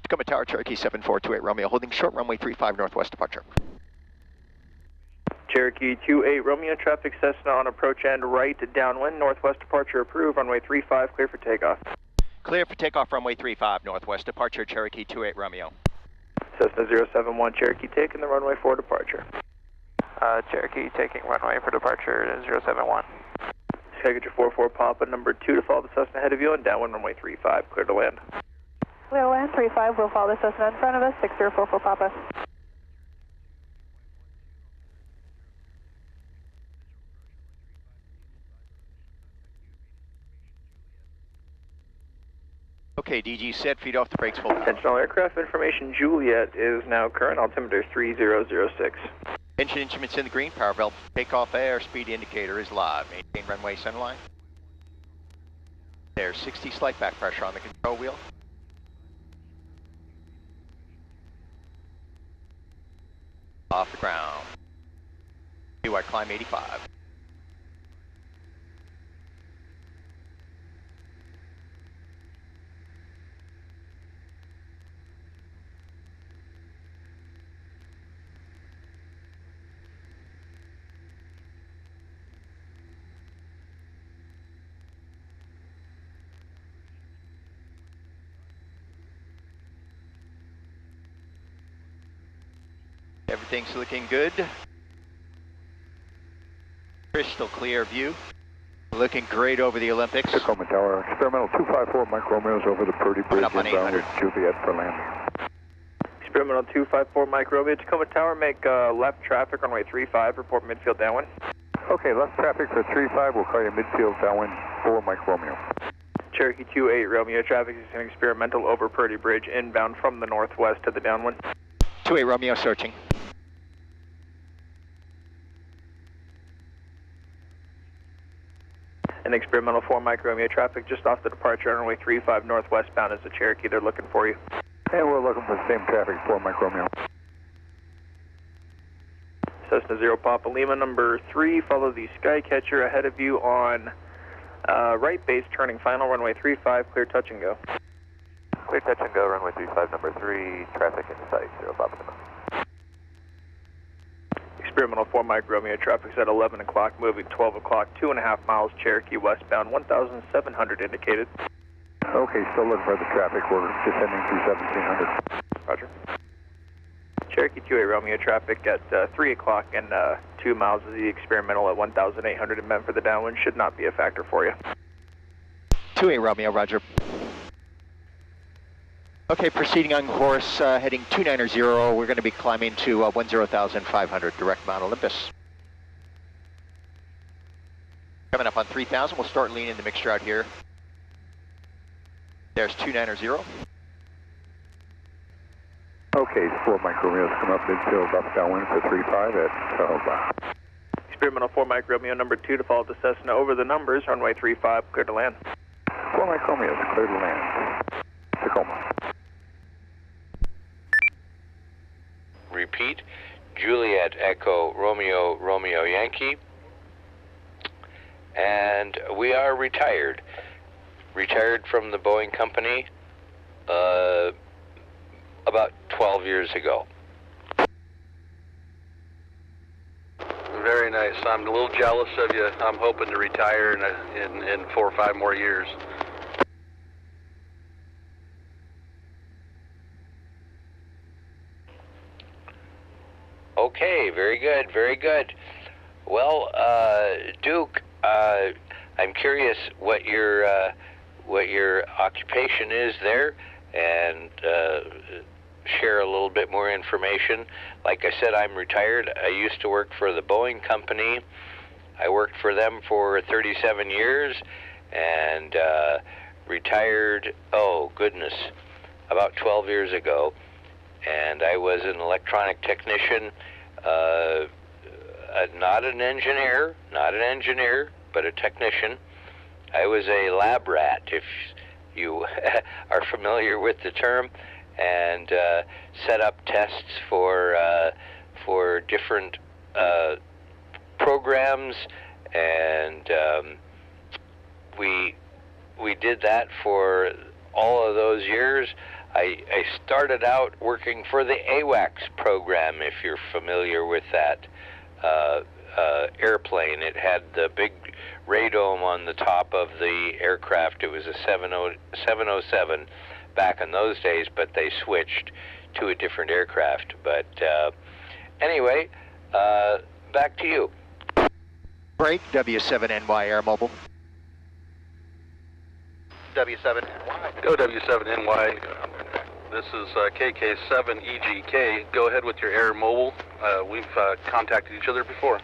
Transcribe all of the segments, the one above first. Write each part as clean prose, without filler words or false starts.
Tacoma Tower, Cherokee 7428 Romeo, holding short runway 35 northwest departure. Cherokee 28 Romeo, traffic Cessna on approach end right downwind, northwest departure approved, runway 35, clear for takeoff. Clear for takeoff, runway 35 northwest departure, Cherokee 28 Romeo. Cessna 071 Cherokee taking the runway for departure. Cherokee taking runway for departure 071. Schedule 44 Papa number 2 to follow the Cessna ahead of you and downwind runway 35, clear to land. Clear to land, 35, we'll follow the Cessna in front of us, 6044 Papa. Okay, DG set, feet off the brakes, full power. Attention all aircraft, information Juliet is now current, altimeter 3006. Engine instruments in the green, power valve, takeoff airspeed indicator is live. Maintain runway centerline. There's 60 slight back pressure on the control wheel. Off the ground. Do I climb 85? Everything's looking good. Crystal clear view. Looking great over the Olympics. Tacoma Tower, experimental 254 Mike Romeo's over the Purdy Bridge inbound with Juliet for landing. Experimental 254 Mike Romeo, Tacoma Tower, make left traffic runway 35, report midfield downwind. Okay, left traffic for 35, we'll call you midfield downwind for Mike Romeo. Cherokee 28 Romeo, traffic is an experimental over Purdy Bridge inbound from the northwest to the downwind. 28 Romeo searching. An experimental 4 Mike Romeo, traffic just off the departure on runway 35 northwestbound is the Cherokee, they're looking for you. And we're looking for the same traffic, 4 Mike Romeo. Cessna 0 Papa Lima number 3, follow the Skycatcher ahead of you on right base, turning final, runway 35, clear touch and go. Clear touch and go, runway 35, number 3, traffic in sight, 0 Papa Lima. Experimental 4 Mike Romeo, traffic's at 11 o'clock, moving 12 o'clock, 2.5 miles, Cherokee westbound, 1,700 indicated. Okay, still looking for the traffic, we're descending through 1,700. Roger. Cherokee 28 Romeo, traffic at 3 o'clock and 2 miles of the experimental at 1,800 and meant for the downwind, should not be a factor for you. 28 Romeo, roger. Okay, proceeding on course, heading 290, we're going to be climbing to 10,500, direct Mount Olympus. Coming up on 3,000, we'll start leaning the mixture out here. There's 290. Okay, 4 Mike Romeo's come up midfield, up downwind for 35 at Experimental 4 Mike Romeo, number 2 to follow the Cessna over the numbers, runway 35, clear to land. 4 Mike Romeo's clear to land. Tacoma. Repeat, Juliet Echo Romeo Romeo Yankee, and we are retired from the Boeing company about 12 years ago. Very nice. I'm a little jealous of you. I'm hoping to retire in 4 or 5 more years. Okay, very good, very good. Well, Duke, I'm curious what your occupation is there, and share a little bit more information. Like I said, I'm retired. I used to work for the Boeing company. I worked for them for 37 years, and retired, oh goodness, about 12 years ago. And I was an electronic technician, not an engineer, but a technician. I was a lab rat, if you are familiar with the term, and set up tests for different programs, and we did that for all of those years. I started out working for the AWACS program, if you're familiar with that airplane. It had the big radome on the top of the aircraft. It was a 707 back in those days, but they switched to a different aircraft. But anyway, back to you. Break, W7NY Air Mobile. W7NY. Go W7NY. This is KK7EGK. Go ahead with your air mobile. We've contacted each other before.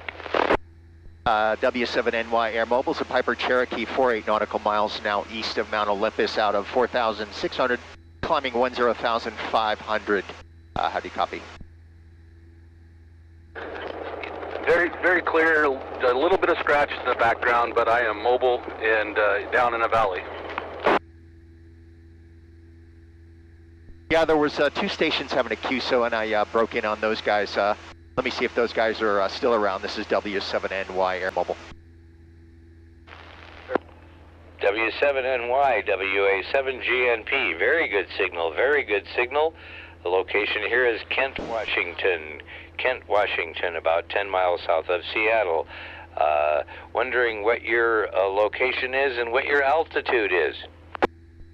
W7NY Air Mobile is a Piper Cherokee 48 nautical miles now east of Mount Olympus out of 4,600, climbing 10,500. How do you copy? Very, very clear. A little bit of scratch in the background, but I am mobile and down in a valley. Yeah, there was 2 stations having a QSO, and I broke in on those guys. Let me see if those guys are still around. This is W7NY Air Mobile. W7NY, WA7GNP. Very good signal, very good signal. The location here is Kent, Washington. Kent, Washington, about 10 miles south of Seattle. Wondering what your location is and what your altitude is.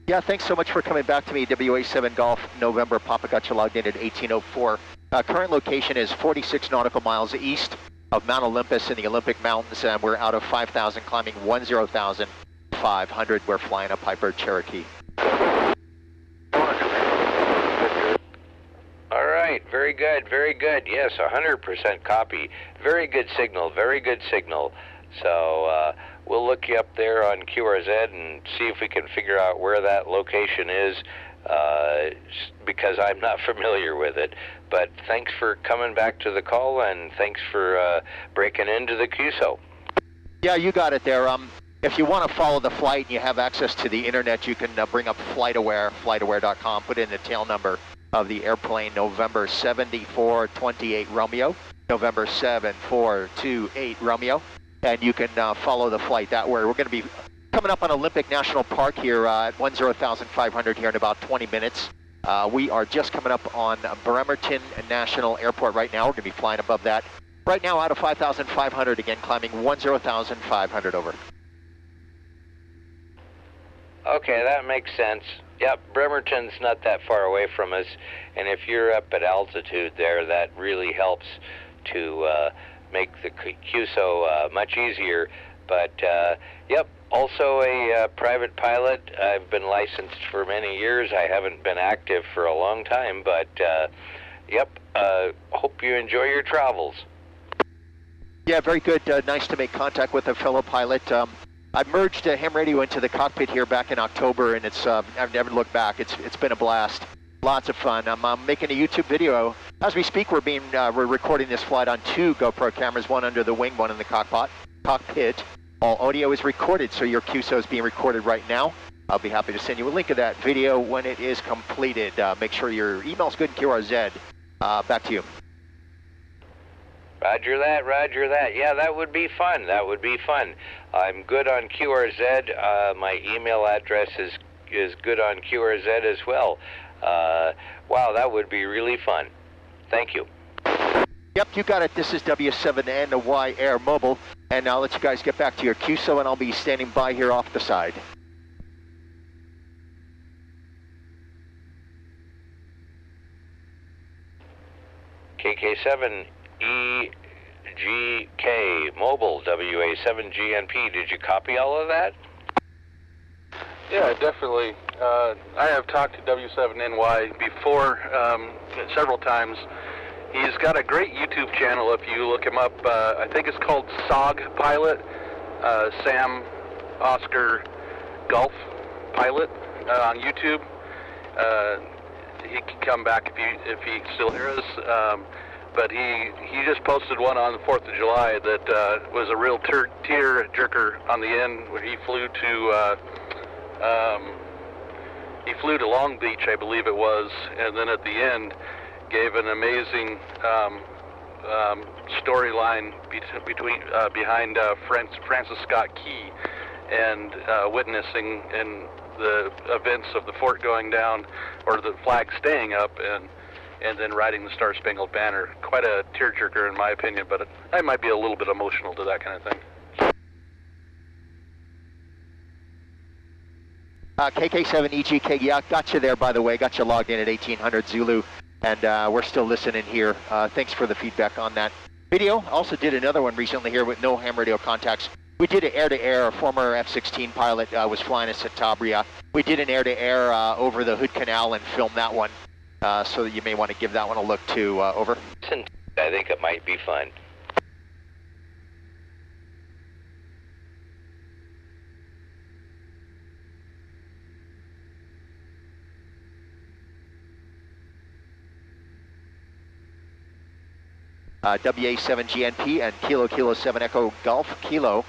Yeah, thanks so much for coming back to me. WA7 Golf, November, Papa got you logged in at 1804. Current location is 46 nautical miles east of Mount Olympus in the Olympic Mountains, and we're out of 5,000, climbing 10,500. We're flying a Piper Cherokee. All right, very good, very good. Yes, 100% copy. Very good signal, very good signal. So we'll look you up there on QRZ and see if we can figure out where that location is, because I'm not familiar with it. But thanks for coming back to the call, and thanks for breaking into the QSO. Yeah, you got it there. If you want to follow the flight and you have access to the internet, you can bring up FlightAware, flightaware.com, put in the tail number of the airplane, November 7428 Romeo, November 7428 Romeo, and you can follow the flight that way. We're going to be coming up on Olympic National Park here at 10,500 here in about 20 minutes. We are just coming up on Bremerton National Airport right now. We're going to be flying above that. Right now out of 5,500, again climbing 10,500 over. Okay, that makes sense. Yep, Bremerton's not that far away from us, and if you're up at altitude there, that really helps to make the QSO much easier. But yep, also a private pilot. I've been licensed for many years. I haven't been active for a long time, but yep, hope you enjoy your travels. Yeah, very good. Nice to make contact with a fellow pilot. I merged ham radio into the cockpit here back in October, and it's I've never looked back. It's been a blast. Lots of fun. I'm making a YouTube video. As we speak, we're recording this flight on 2 GoPro cameras, one under the wing, one in the cockpit. All audio is recorded, so your QSO is being recorded right now. I'll be happy to send you a link of that video when it is completed. Make sure your email's good in QRZ. Back to you. Roger that, roger that. Yeah, that would be fun. That would be fun. I'm good on QRZ. My email address is good on QRZ as well. Wow, that would be really fun. Thank you. Yep, you got it. This is W7NY Air Mobile, and I'll let you guys get back to your QSO, and I'll be standing by here off the side. KK7EGK Mobile, WA7GNP. Did you copy all of that? Yeah, definitely. I have talked to W7NY before several times. He's got a great YouTube channel if you look him up. I think it's called SOG Pilot, Sam Oscar Golf Pilot on YouTube. He can come back if he still hears us. But he just posted one on the 4th of July that was a real tear jerker on the end when he flew to Long Beach, I believe it was, and then at the end gave an amazing storyline behind Francis Scott Key and witnessing and the events of the fort going down, or the flag staying up, and then riding the Star Spangled Banner. Quite a tearjerker in my opinion, but I might be a little bit emotional to that kind of thing. KK7 EGK, yeah, got you there, by the way. Got you logged in at 1800 Zulu, and we're still listening here. Thanks for the feedback on that video. Also did another one recently here with no ham radio contacts. We did an air-to-air. A former F-16 pilot was flying us at Tabria. We did an air-to-air over the Hood Canal and filmed that one, so you may want to give that one a look too. Over. I think it might be fun. WA7GNP and Kilo 7 Echo Golf Kilo.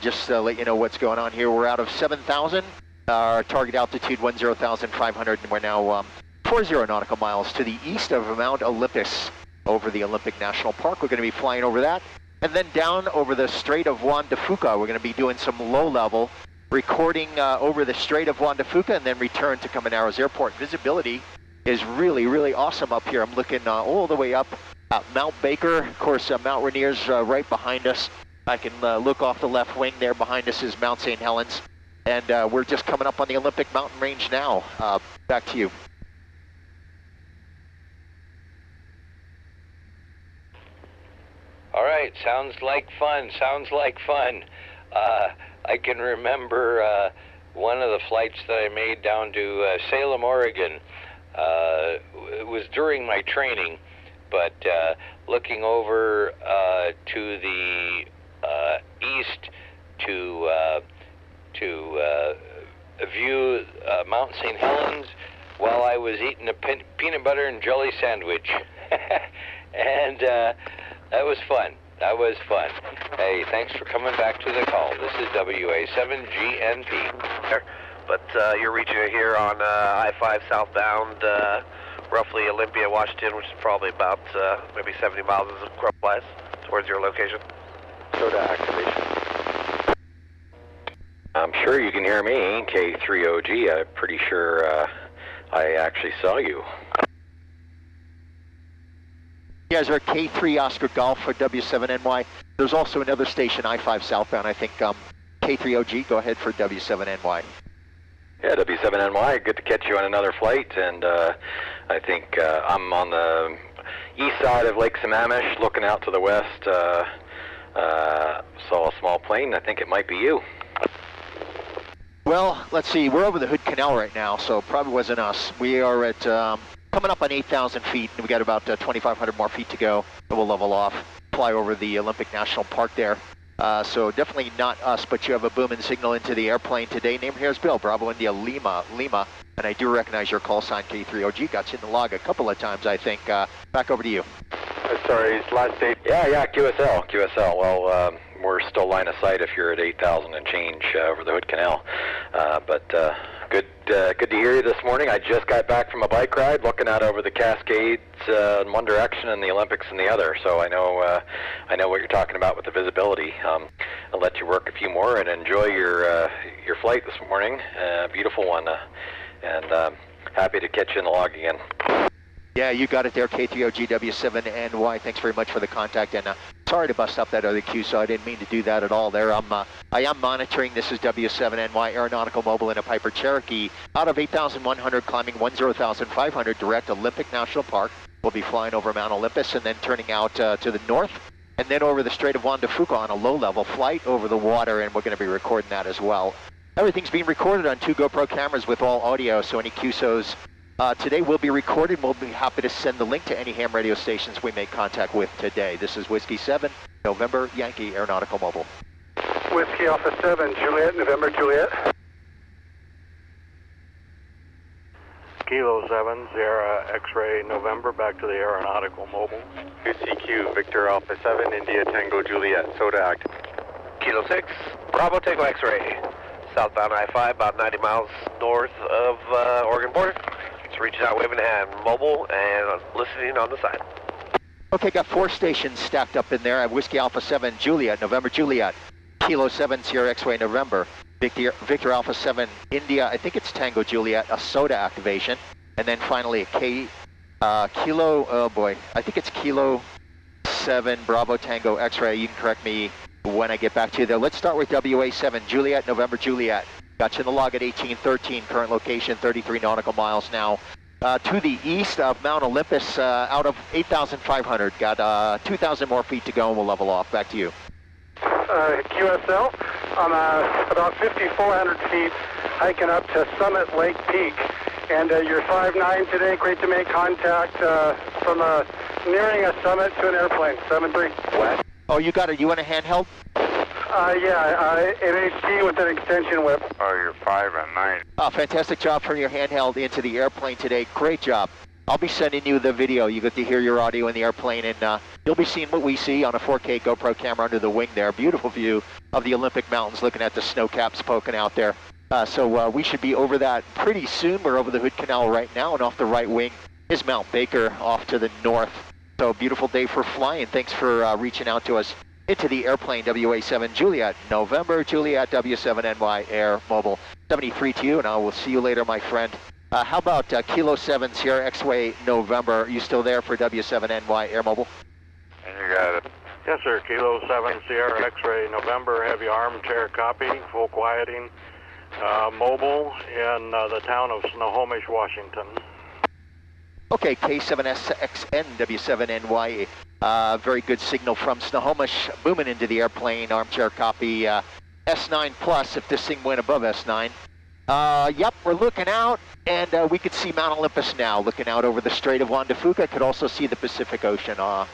Just to let you know what's going on here. We're out of 7,000. Our target altitude 10,500, and we're now 40 nautical miles to the east of Mount Olympus over the Olympic National Park. We're going to be flying over that. And then down over the Strait of Juan de Fuca, we're going to be doing some low-level recording over the Strait of Juan de Fuca and then return to Camarones Airport. Visibility is really, really awesome up here. I'm looking all the way up at Mount Baker. Of course, Mount Rainier's right behind us. I can look off the left wing there. Behind us is Mount St. Helens. And we're just coming up on the Olympic Mountain Range now. Back to you. All right, sounds like fun, sounds like fun. I can remember one of the flights that I made down to Salem, Oregon. It was during my training, but looking over to the east to view Mount St. Helens while I was eating a peanut butter and jelly sandwich. And that was fun. That was fun. Hey, thanks for coming back to the call. This is WA7GNP. But you're reaching it here on I-5 southbound, roughly Olympia, Washington, which is probably about maybe 70 miles as a crow flies towards your location. SOTA activation. I'm sure you can hear me, K3OG. I'm pretty sure I actually saw you. You guys are K3 Oscar Golf for W7NY. There's also another station, I-5 southbound, I think. K3OG, go ahead for W7NY. Yeah, W7NY, good to catch you on another flight, and I think I'm on the east side of Lake Sammamish, looking out to the west. Saw a small plane. I think it might be you. Well, let's see. We're over the Hood Canal right now, so it probably wasn't us. We are at coming up on 8,000 feet, and we got about 2,500 more feet to go. And we'll level off, fly over the Olympic National Park there. So definitely not us, but you have a booming signal into the airplane today. Name here is Bill, Bravo India Lima, and I do recognize your call sign, K3OG. Got you in the log a couple of times, I think. Back over to you. Sorry, last date. Yeah, QSL. Well, we're still line of sight if you're at 8,000 and change over the Hood Canal. But good to hear you this morning. I just got back from a bike ride, looking out over the Cascades in one direction and the Olympics in the other. So I know what you're talking about with the visibility. I'll let you work a few more and enjoy your flight this morning. Beautiful one, and happy to catch you in the log again. Yeah, you got it there, K3OGW7NY. Thanks very much for the contact, and sorry to bust up that other queue, so I didn't mean to do that at all there. I am monitoring. This is W7NY Aeronautical Mobile in a Piper Cherokee out of 8,100, climbing 10,500 direct Olympic National Park. We'll be flying over Mount Olympus and then turning out to the north, and then over the Strait of Juan de Fuca on a low-level flight over the water, and we're going to be recording that as well. Everything's being recorded on 2 GoPro cameras with all audio, so any QSOs today will be recorded. We'll be happy to send the link to any ham radio stations we make contact with today. This is Whiskey 7, November Yankee Aeronautical Mobile. Whiskey Alpha 7, Juliet, November Juliet. Kilo 7, Sierra X-Ray November, back to the Aeronautical Mobile. QCQ, Victor Alpha 7, India Tango Juliet, SOTA active. Kilo 6, Bravo Tango X-Ray. Southbound I-5, about 90 miles north of Oregon border. It's reaching out, waving a hand, mobile and listening on the side. Okay, got 4 stations stacked up in there. I have Whiskey Alpha 7, Juliet, November Juliet. Kilo 7 Sierra X-Ray November, Victor Alpha 7 India, I think it's Tango Juliet, a SOTA activation, and then finally a Kilo, oh boy, I think it's Kilo 7 Bravo Tango X-Ray. You can correct me when I get back to you there. Let's start with WA7 Juliet November Juliet. Got you in the log at 1813, current location 33 nautical miles now. To the east of Mount Olympus, out of 8,500. Got 2,000 more feet to go and we'll level off. Back to you. QSL, I'm about 5,400 feet hiking up to Summit Lake Peak. And you're 5'9" today. Great to make contact from nearing a summit to an airplane. 7-3. What? Oh, you got it. You want a handheld? Yeah, an HD with an extension whip. Oh, you're 5 and 9. Oh, fantastic job from your handheld into the airplane today. Great job. I'll be sending you the video. You get to hear your audio in the airplane, and you'll be seeing what we see on a 4K GoPro camera under the wing there. Beautiful view of the Olympic Mountains, looking at the snow caps poking out there. So we should be over that pretty soon. We're over the Hood Canal right now, and off the right wing is Mount Baker off to the north. So beautiful day for flying. Thanks for reaching out to us into the airplane. WA7 Juliet November Juliet W7NY Air Mobile 73 to you, and I will see you later, my friend. How about Kilo 7 Sierra X-Way November? Are you still there for W7NY Air Mobile? And you got it. Yes, sir. Kilo 7 Sierra X-Ray November, heavy armchair copy, full quieting, mobile in the town of Snohomish, Washington. Okay, K7SXN W7NY. Very good signal from Snohomish, booming into the airplane, armchair copy. S9 plus if this thing went above S9. Yep, we're looking out, and we could see Mount Olympus now, looking out over the Strait of Juan. Fuca could also see the Pacific Ocean off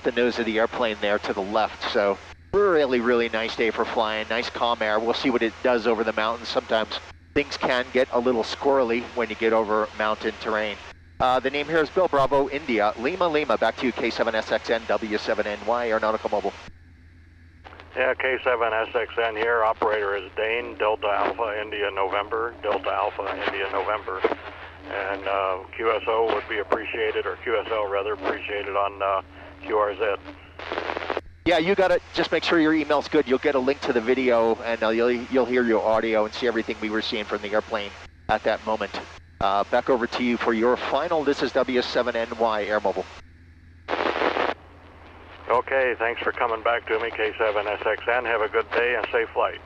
the nose of the airplane there to the left. So really, really nice day for flying. Nice calm air. We'll see what it does over the mountains. Sometimes things can get a little squirrely when you get over mountain terrain. The name here is Bill Bravo India Lima Lima. Back to you, K7SXN W7NY Aeronautical Mobile. Yeah, K7SXN here. Operator is Dane, Delta Alpha India November, Delta Alpha India November. And QSO would be appreciated, or QSL rather, appreciated on QRZ. Yeah, you got it. Just make sure your email's good. You'll get a link to the video, and you'll hear your audio and see everything we were seeing from the airplane at that moment. Back over to you for your final. This is W7NY Air Mobile. Okay, thanks for coming back to me, K7SXN. Have a good day and safe flight.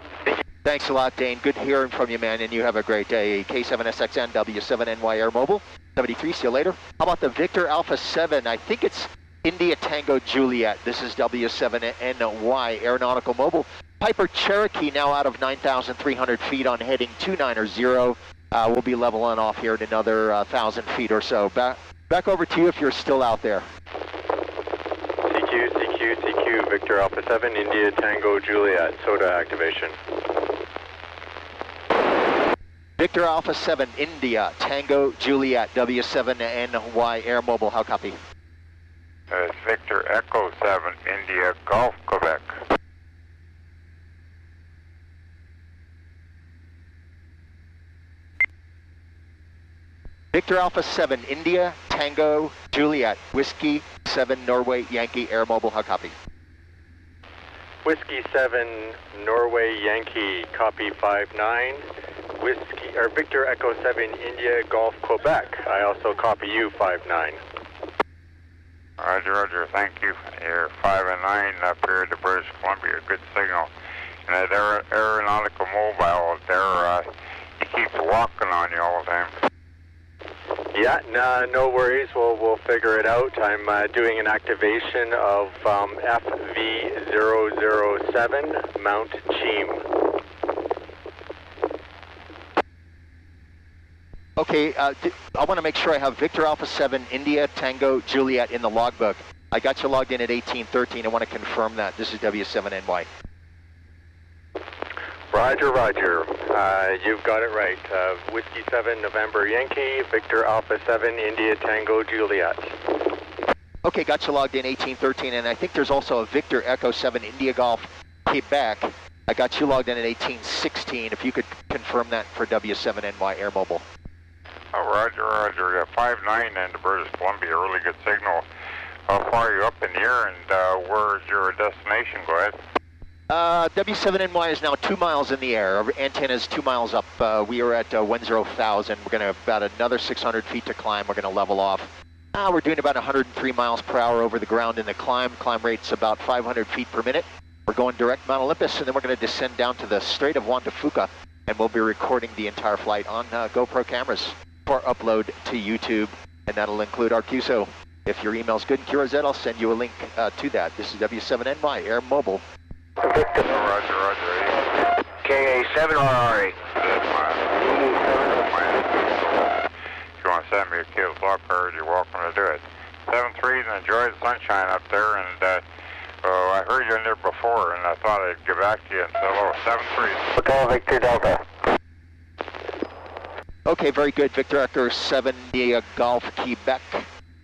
Thanks a lot, Dane. Good hearing from you, man, and you have a great day. K7SXN, W7NY Air Mobile, 73. See you later. How about the Victor Alpha 7? I think it's India Tango Juliet. This is W7NY Aeronautical Mobile. Piper Cherokee now out of 9,300 feet on heading 290. We'll be leveling off here at another 1,000 feet or so. Back over to you if you're still out there. CQ, Victor Alpha 7, India Tango Juliet, SOTA activation. Victor Alpha 7, India Tango Juliet, W7NY Air Mobile. How copy? Victor Echo 7, India Golf, Quebec. Victor Alpha 7, India Tango Juliet, Whiskey 7, Norway Yankee Air Mobile. How copy? Whiskey 7, Norway Yankee, copy 59. Victor Echo 7, India Golf, Quebec. I also copy you 59. Roger, roger. Thank you. You're 5 and 9 up here at the British Columbia. Good signal. And that aeronautical mobile there, he keeps walking on you all the time. Yeah, no worries. We'll figure it out. I'm doing an activation of FV007, Mount Cheam. Okay, I want to make sure I have Victor Alpha 7, India Tango Juliet in the logbook. I got you logged in at 1813. I want to confirm that. This is W7NY. Roger, roger. You've got it right. Whiskey 7, November Yankee, Victor Alpha 7, India Tango Juliet. Okay, got you logged in 1813, and I think there's also a Victor Echo 7, India Golf, Quebec. I got you logged in at 1816. If you could confirm that for W7NY Air Mobile. Oh, roger, roger. 5-9 in the British Columbia. Really good signal. How far are you up in the air, and where's your destination? Go ahead. W7NY is now 2 miles in the air. Our antenna is 2 miles up. We are at 10,000. We're going to have about another 600 feet to climb. We're going to level off. We're doing about 103 miles per hour over the ground in the climb. Climb rate's about 500 feet per minute. We're going direct Mount Olympus, and then we're going to descend down to the Strait of Juan to Fuca, and we'll be recording the entire flight on GoPro cameras for upload to YouTube, and that'll include our QSO. If your email's good in QRZ, I'll send you a link to that. This is W7NY, Air Mobile. Roger. KA7RRA. If you want to send me a kill block bird, you're welcome to do it. 7-3, and enjoy the sunshine up there, and I heard you in there before, and I thought I'd get back to you and say hello. 7-3. Hotel Victor Delta. Okay, very good. Victor Echo 70 Golf Quebec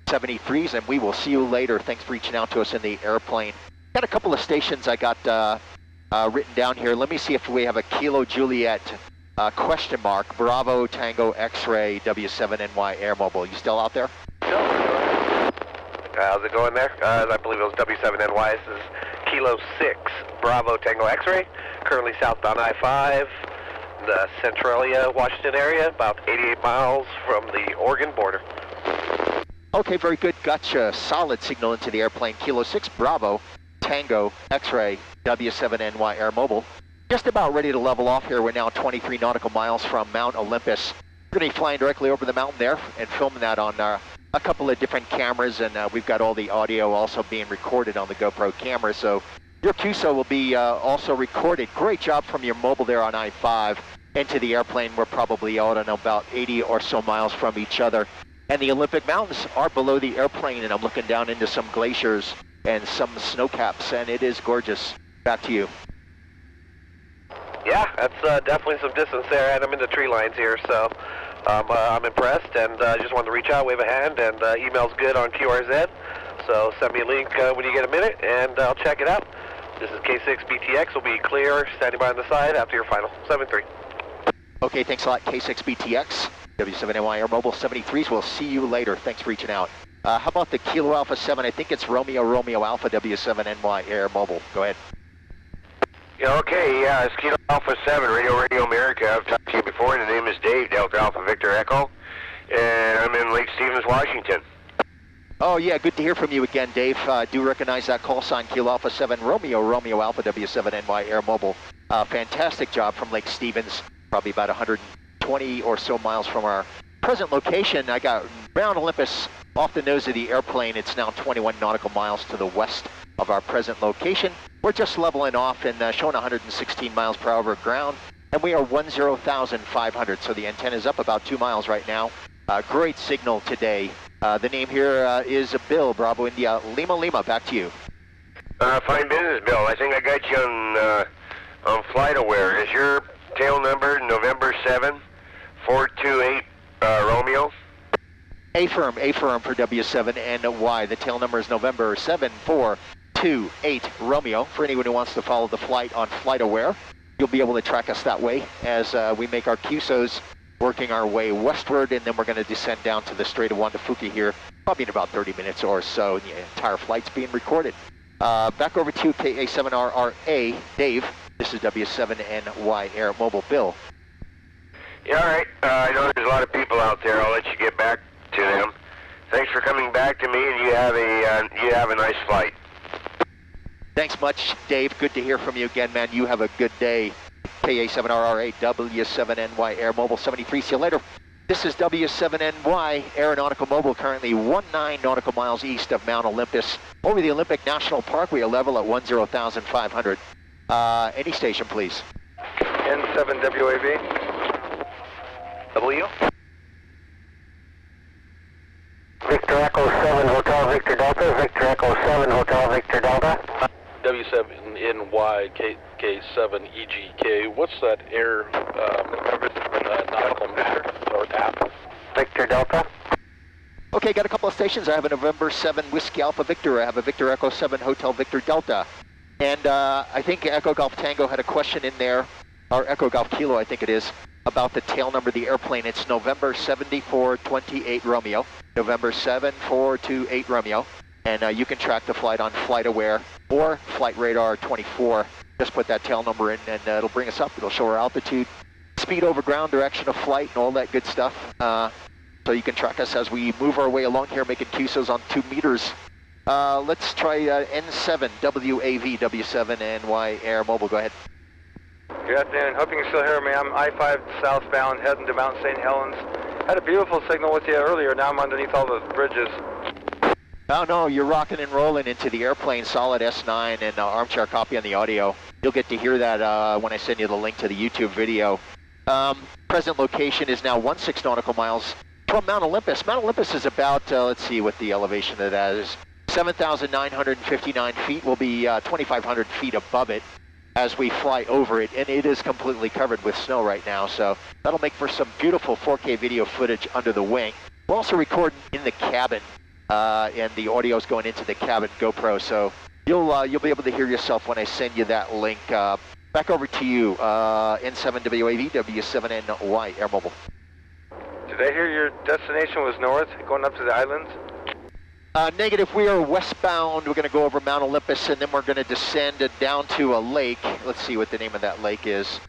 73s, and we will see you later. Thanks for reaching out to us in the airplane. Got a couple of stations I got written down here. Let me see if we have a Kilo Juliet question mark, Bravo Tango X-Ray W7NY Air Mobile. You still out there? How's it going there? I believe it was W7NY. This is Kilo 6 Bravo Tango X-Ray. Currently southbound I-5, the Centralia, Washington area, about 88 miles from the Oregon border. Okay, very good. Gotcha. Solid signal into the airplane. Kilo 6 Bravo Tango X-Ray W7NY Air Mobile. Just about ready to level off here. We're now 23 nautical miles from Mount Olympus. We're going to be flying directly over the mountain there and filming that on a couple of different cameras, and we've got all the audio also being recorded on the GoPro camera, so your QSO will be also recorded. Great job from your mobile there on I-5 into the airplane. We're probably out on about 80 or so miles from each other, and the Olympic Mountains are below the airplane, and I'm looking down into some glaciers and some snow caps, and it is gorgeous. Back to you. Yeah, that's definitely some distance there, and I'm in the tree lines here, so I'm impressed, and just wanted to reach out, wave a hand, and email's good on QRZ, so send me a link when you get a minute, and I'll check it out. This is K6BTX, will be clear, standing by on the side after your final. 7-3. Okay, thanks a lot, K6BTX, W7NY Air Mobile 73s. We'll see you later. Thanks for reaching out. How about the Kilo Alpha 7? I think it's Romeo Alpha W7NY Air Mobile. Go ahead. Yeah, okay, yeah, it's Kilo Alpha 7, Radio America. I've talked to you before, and the name is Dave, Delta Alpha Victor Echo, and I'm in Lake Stevens, Washington. Oh, yeah, good to hear from you again, Dave. Do recognize that call sign, Kilo Alpha 7, Romeo Alpha W7NY Air Mobile. Fantastic job from Lake Stevens, probably about 120 or so miles from our present location. I got Mount Olympus off the nose of the airplane. It's now 21 nautical miles to the west of our present location. We're just leveling off and showing 116 miles per hour over ground, and we are 10,500, so the antenna is up about 2 miles right now. Great signal today. The name here is Bill, Bravo India, Lima. Back to you. Fine business, Bill. I think I got you on FlightAware. Is your tail number November 7, 428 Romeo? Affirm for W7NY. The tail number is November 7428 Romeo. For anyone who wants to follow the flight on FlightAware, you'll be able to track us that way as we make our QSOs, working our way westward, and then we're going to descend down to the Strait of Juan to Fuca here, probably in about 30 minutes or so. The entire flight's being recorded. Back over to KA7RRA, Dave. This is W7NY Air Mobile. Bill. Yeah, all right. I know there's a lot of people out there. I'll let you get back to them. Thanks for coming back to me, and you have a nice flight. Thanks much, Dave. Good to hear from you again, man. You have a good day. KA7RRA, W7NY Air Mobile 73. See you later. This is W7NY Aeronautical Mobile, currently 19 nautical miles east of Mount Olympus. Over the Olympic National Park, we are level at 10,500. Any station, please. N7WAV. W. Victor Echo 7 Hotel Victor Delta, Victor Echo 7 Hotel Victor Delta. W7NY K7EGK. What's that air nautical measure or app? Victor Delta. Okay, got a couple of stations. I have a November 7 Whiskey Alpha Victor. I have a Victor Echo 7 Hotel Victor Delta. And I think Echo Golf Tango had a question in there, or Echo Golf Kilo, I think it is, about the tail number of the airplane. It's November 7428 Romeo. November 7428 Romeo. And you can track the flight on FlightAware or Flight Radar 24. just put that tail number in, and it'll bring us up. It'll show our altitude, speed over ground, direction of flight, and all that good stuff. So you can track us as we move our way along here, making QSOs on 2 meters. Let's try N7 WAV W7NY Air Mobile. Go ahead. Good afternoon. Hoping you still hear me. I'm I-5 southbound heading to Mount St. Helens. Had a beautiful signal with you earlier. Now I'm underneath all the bridges. Oh no, you're rocking and rolling into the airplane, solid S9 and armchair copy on the audio. You'll get to hear that when I send you the link to the YouTube video. Present location is now 16 nautical miles from Mount Olympus. Mount Olympus is about, let's see what the elevation of that is, 7,959 feet. We'll be 2,500 feet above it as we fly over it, and it is completely covered with snow right now, so that'll make for some beautiful 4K video footage under the wing. We're also recording in the cabin, and the audio is going into the cabin GoPro, so you'll be able to hear yourself when I send you that link. Back over to you, N7 WAV W7NY Air Mobile. Did I hear your destination was north, going up to the islands? Negative. We are westbound. We're going to go over Mount Olympus, and then we're going to descend down to a lake. Let's see what the name of that lake is.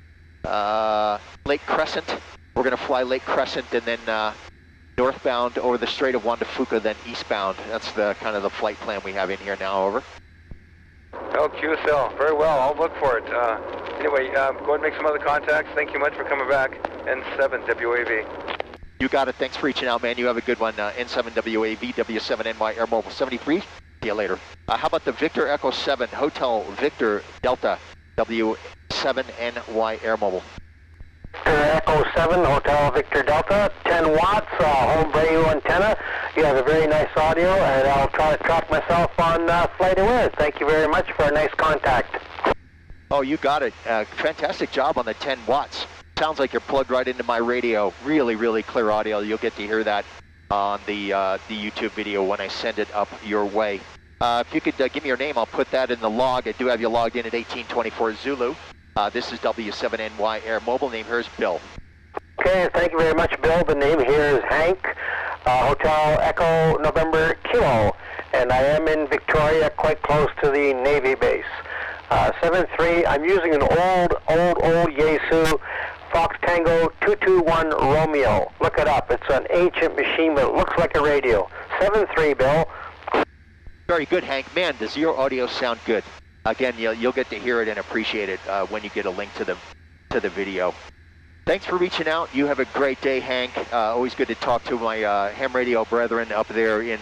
Lake Crescent. We're going to fly Lake Crescent, and then northbound over the Strait of Juan to Fuca, then eastbound. That's the kind of the flight plan we have in here now. Over. Oh, QSL. Very well. I'll look for it. Anyway, go ahead and make some other contacts. Thank you much for coming back. N7 WAV. You got it. Thanks for reaching out, man. You have a good one. N7 WAV W7NY Air Mobile 73. See you later. How about the Victor Echo 7 Hotel Victor Delta W7NY Air Mobile? Victor Echo 7 Hotel Victor Delta, 10 watts, home radio antenna. You have a very nice audio, and I'll try to track myself on FlightAware. Thank you very much for a nice contact. Oh, you got it. Fantastic job on the 10 watts. Sounds like you're plugged right into my radio. Really, really clear audio. You'll get to hear that on the YouTube video when I send it up your way. If you could give me your name, I'll put that in the log. I do have you logged in at 1824 Zulu. This is W7NY Air Mobile. Name here is Bill. Okay, thank you very much, Bill. The name here is Hank, Hotel Echo November Kilo, and I am in Victoria, quite close to the Navy base. 73, I'm using an old Yaesu Fox Tango 221 Romeo. Look it up. It's an ancient machine, but it looks like a radio. 73, Bill. Very good, Hank. Man, does your audio sound good? Again, you'll get to hear it and appreciate it when you get a link to the video. Thanks for reaching out. You have a great day, Hank. Always good to talk to my ham radio brethren up there in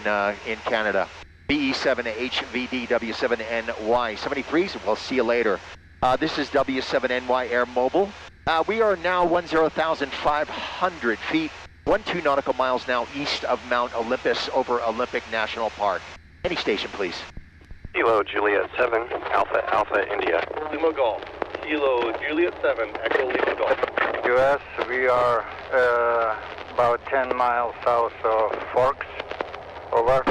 Canada. BE7HVD W7NY 73s. We'll see you later. This is W7NY Air Mobile. We are now 10,500 feet, 12 nautical miles now east of Mount Olympus over Olympic National Park. Any station, please. Kilo Juliet 7, Alpha Alpha India. Lima Golf. Kilo Juliet 7, Echo Lima Golf. US, we are about 10 miles south of Forks. Over.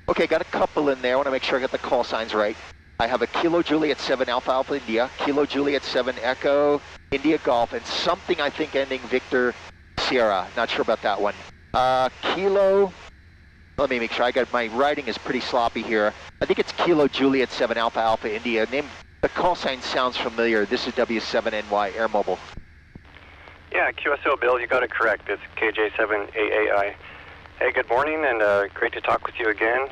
Okay, got a couple in there. I want to make sure I got the call signs right. I have a Kilo Juliet 7 Alpha Alpha India, Kilo Juliet 7 Echo India Golf, and something I think ending Victor Sierra. Not sure about that one. Kilo, let me make sure. My writing is pretty sloppy here. I think it's Kilo Juliet 7 Alpha Alpha India. The call sign sounds familiar. This is W7NY Air Mobile. Yeah, QSO Bill, you got it correct. It's KJ7AAI. Hey, good morning, and great to talk with you again.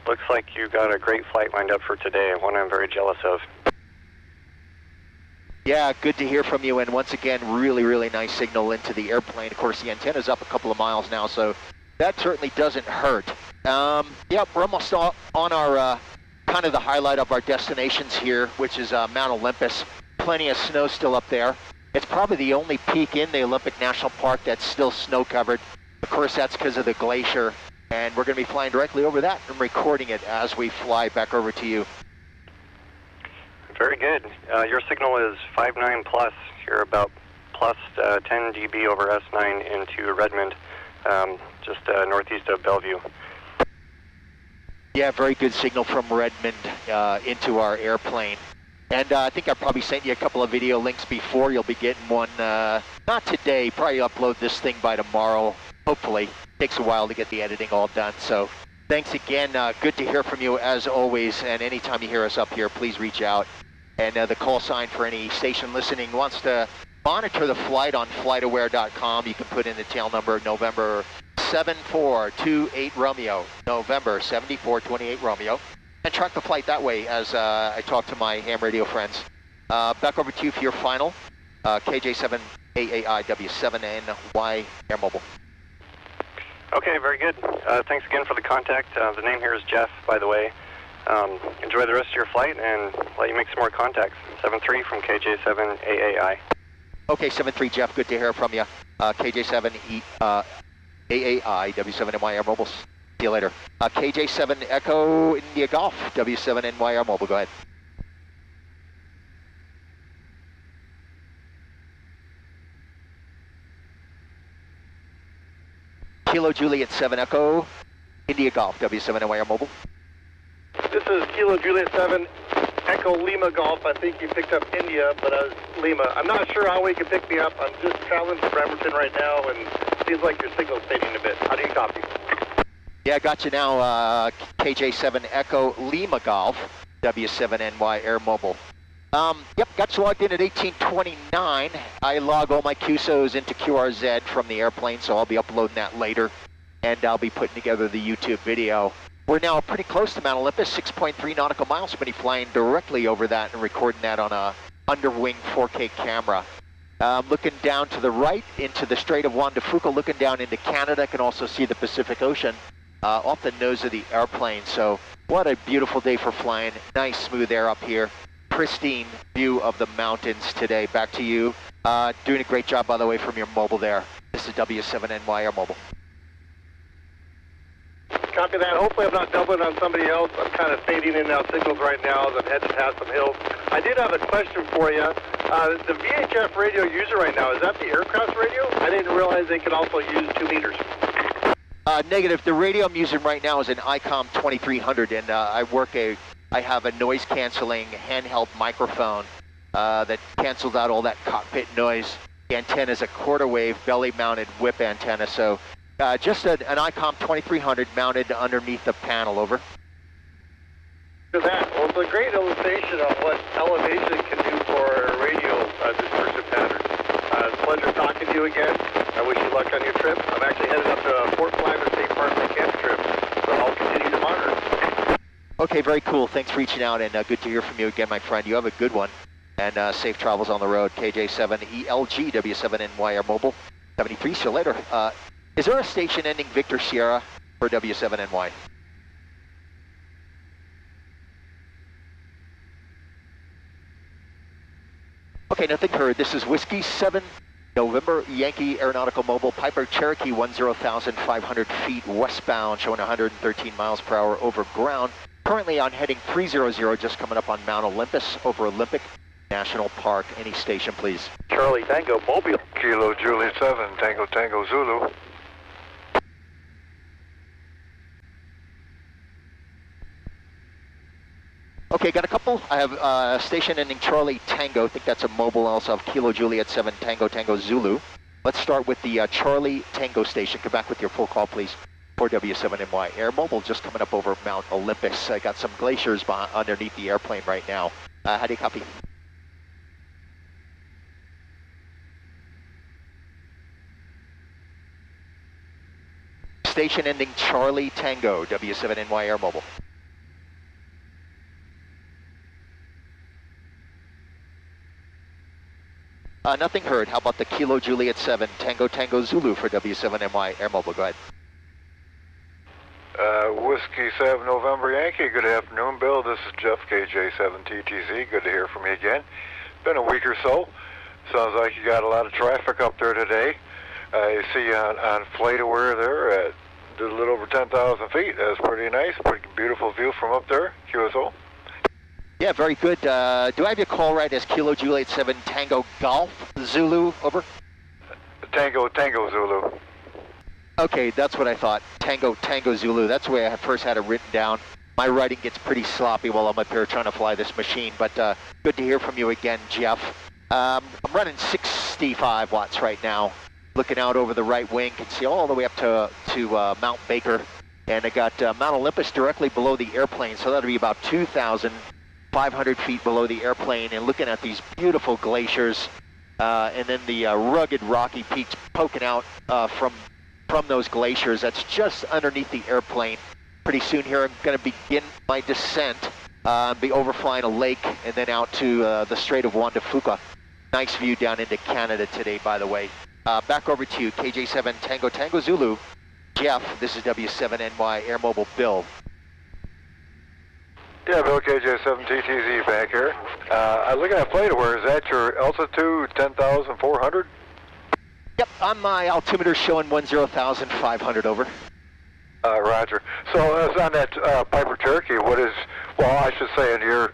Looks like you got a great flight lined up for today, one I'm very jealous of. Yeah, good to hear from you, and once again, really, really nice signal into the airplane. Of course, the antenna's up a couple of miles now, so that certainly doesn't hurt. Yeah, we're almost on our, kind of the highlight of our destinations here, which is Mount Olympus. Plenty of snow still up there. It's probably the only peak in the Olympic National Park that's still snow-covered. Of course, that's because of the glacier, and we're going to be flying directly over that and recording it as we fly back over to you. Very good. Your signal is 5.9 plus. You're about plus 10 dB over S9 into Redmond, just northeast of Bellevue. Yeah, very good signal from Redmond into our airplane. And I think I probably sent you a couple of video links before. You'll be getting one, not today, probably upload this thing by tomorrow, hopefully. Takes a while to get the editing all done, so thanks again. Good to hear from you as always. And anytime you hear us up here, please reach out. And the call sign for any station listening wants to monitor the flight on flightaware.com. You can put in the tail number November 7428 Romeo, November 7428 Romeo, and track the flight that way as I talk to my ham radio friends. Back over to you for your final. KJ7AAI W7NY Air Mobile. Okay, very good. Thanks again for the contact. The name here is Jeff, by the way. Enjoy the rest of your flight and let you make some more contacts. 73 from KJ7AAI. Okay, 73 Jeff, good to hear from you. KJ7AAI W7NY Air Mobile. See you later. KJ7 Echo India Golf W7NY Air Mobile. Go ahead. Kilo Juliet 7 Echo India Golf W7NY Air Mobile. This is Kilo Juliet 7 Echo Lima Golf. I think you picked up India, but I was Lima. I'm not sure how we can pick me up. I'm just traveling from Bremerton right now, and it seems like your signal's fading a bit. How do you copy? Yeah, I got you now. KJ7 Echo Lima Golf W7NY Air Mobile. Yep, got you logged in at 1829. I log all my QSOs into QRZ from the airplane, so I'll be uploading that later, and I'll be putting together the YouTube video. We're now pretty close to Mount Olympus, 6.3 nautical miles. We're going to be flying directly over that and recording that on a underwing 4K camera. Looking down to the right into the Strait of Juan to Fuca, looking down into Canada. Can also see the Pacific Ocean off the nose of the airplane. So what a beautiful day for flying. Nice smooth air up here. Pristine view of the mountains today. Back to you. Doing a great job, by the way, from your mobile there. This is W7NY Air Mobile. Copy that. Hopefully I'm not doubling on somebody else. I'm kind of fading in and out signals right now as I'm heading past some hills. I did have a question for you. The VHF radio user right now, is that the aircraft radio? I didn't realize they could also use 2 meters. Negative. The radio I'm using right now is an ICOM 2300, and I have a noise canceling handheld microphone that cancels out all that cockpit noise. The antenna is a quarter wave belly mounted whip antenna, so just an ICOM 2300 mounted underneath the panel. Over. To that, well, it's a great illustration of what elevation can do for radio dispersion patterns. It's a pleasure talking to you again. I wish you luck on your trip. I'm actually headed up to Fort Clymer State Park for a camp trip, so I'll continue to monitor. Okay, very cool. Thanks for reaching out, and good to hear from you again, my friend. You have a good one, and safe travels on the road. KJ7ELG W7NY Air Mobile 73. See you later. Is there a station ending Victor Sierra for W7NY? Okay, nothing heard. This is Whiskey 7 November Yankee Aeronautical Mobile Piper Cherokee 10,500 feet westbound, showing 113 miles per hour over ground. Currently on heading 300, just coming up on Mount Olympus over Olympic National Park. Any station, please. Charlie Tango Mobile. Kilo Juliet 7 Tango Tango Zulu. Okay, got a couple. I have station ending Charlie Tango. I think that's a mobile. I also have Kilo Juliet 7 Tango Tango Zulu. Let's start with the Charlie Tango station. Come back with your full call, please, for W7NY Air Mobile. Just coming up over Mount Olympus. I got some glaciers underneath the airplane right now. How do you copy? Station ending Charlie Tango, W7NY Air Mobile. Nothing heard. How about the Kilo Juliet 7 Tango Tango Zulu for W7NY Air Mobile? Go ahead. Whiskey 7 November Yankee. Good afternoon, Bill. This is Jeff, KJ7TTZ. Good to hear from you again. Been a week or so. Sounds like you got a lot of traffic up there today. You see on FlightAware there at a little over 10,000 feet. That's pretty nice. Pretty beautiful view from up there, QSO. Yeah, very good. Do I have your call right as Kilo Juliet 7 Tango Golf Zulu? Over. Tango Tango Zulu. Okay, that's what I thought. Tango Tango Zulu. That's the way I first had it written down. My writing gets pretty sloppy while I'm up here trying to fly this machine, but good to hear from you again, Jeff. I'm running 65 watts right now. Looking out over the right wing, can see all the way up to Mount Baker. And I got Mount Olympus directly below the airplane, so that'll be about 2,500 feet below the airplane, and looking at these beautiful glaciers, and then the rugged rocky peaks poking out from those glaciers. That's just underneath the airplane. Pretty soon here, I'm going to begin my descent, be overflying a lake, and then out to the Strait of Juan to Fuca. Nice view down into Canada today, by the way. Back over to you, KJ7 Tango Tango Zulu. Jeff, this is W7NY Air Mobile Bill. Yeah, Bill, KJ7 TTZ back here. I'm looking at FlightAware. Is that your altitude 10,400? Yep, on my altimeter showing 10,500 over. Roger. So it's on that Piper Cherokee. What is, well, I should say in your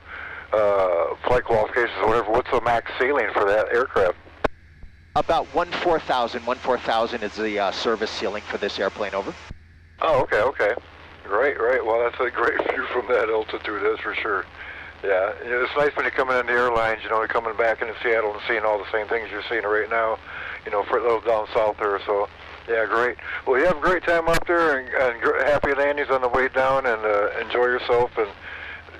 flight qualifications or whatever, what's the max ceiling for that aircraft? About 14,000. 14,000 is the service ceiling for this airplane, over. Oh, okay, okay. Great, right. Well, that's a great view from that altitude, that's for sure. Yeah, it's nice when you're coming in the airlines, you know, you're coming back into Seattle and seeing all the same things you're seeing right now, you know, for a little down south there. So, yeah, great. Well, you have a great time up there, and happy landings on the way down, and enjoy yourself, and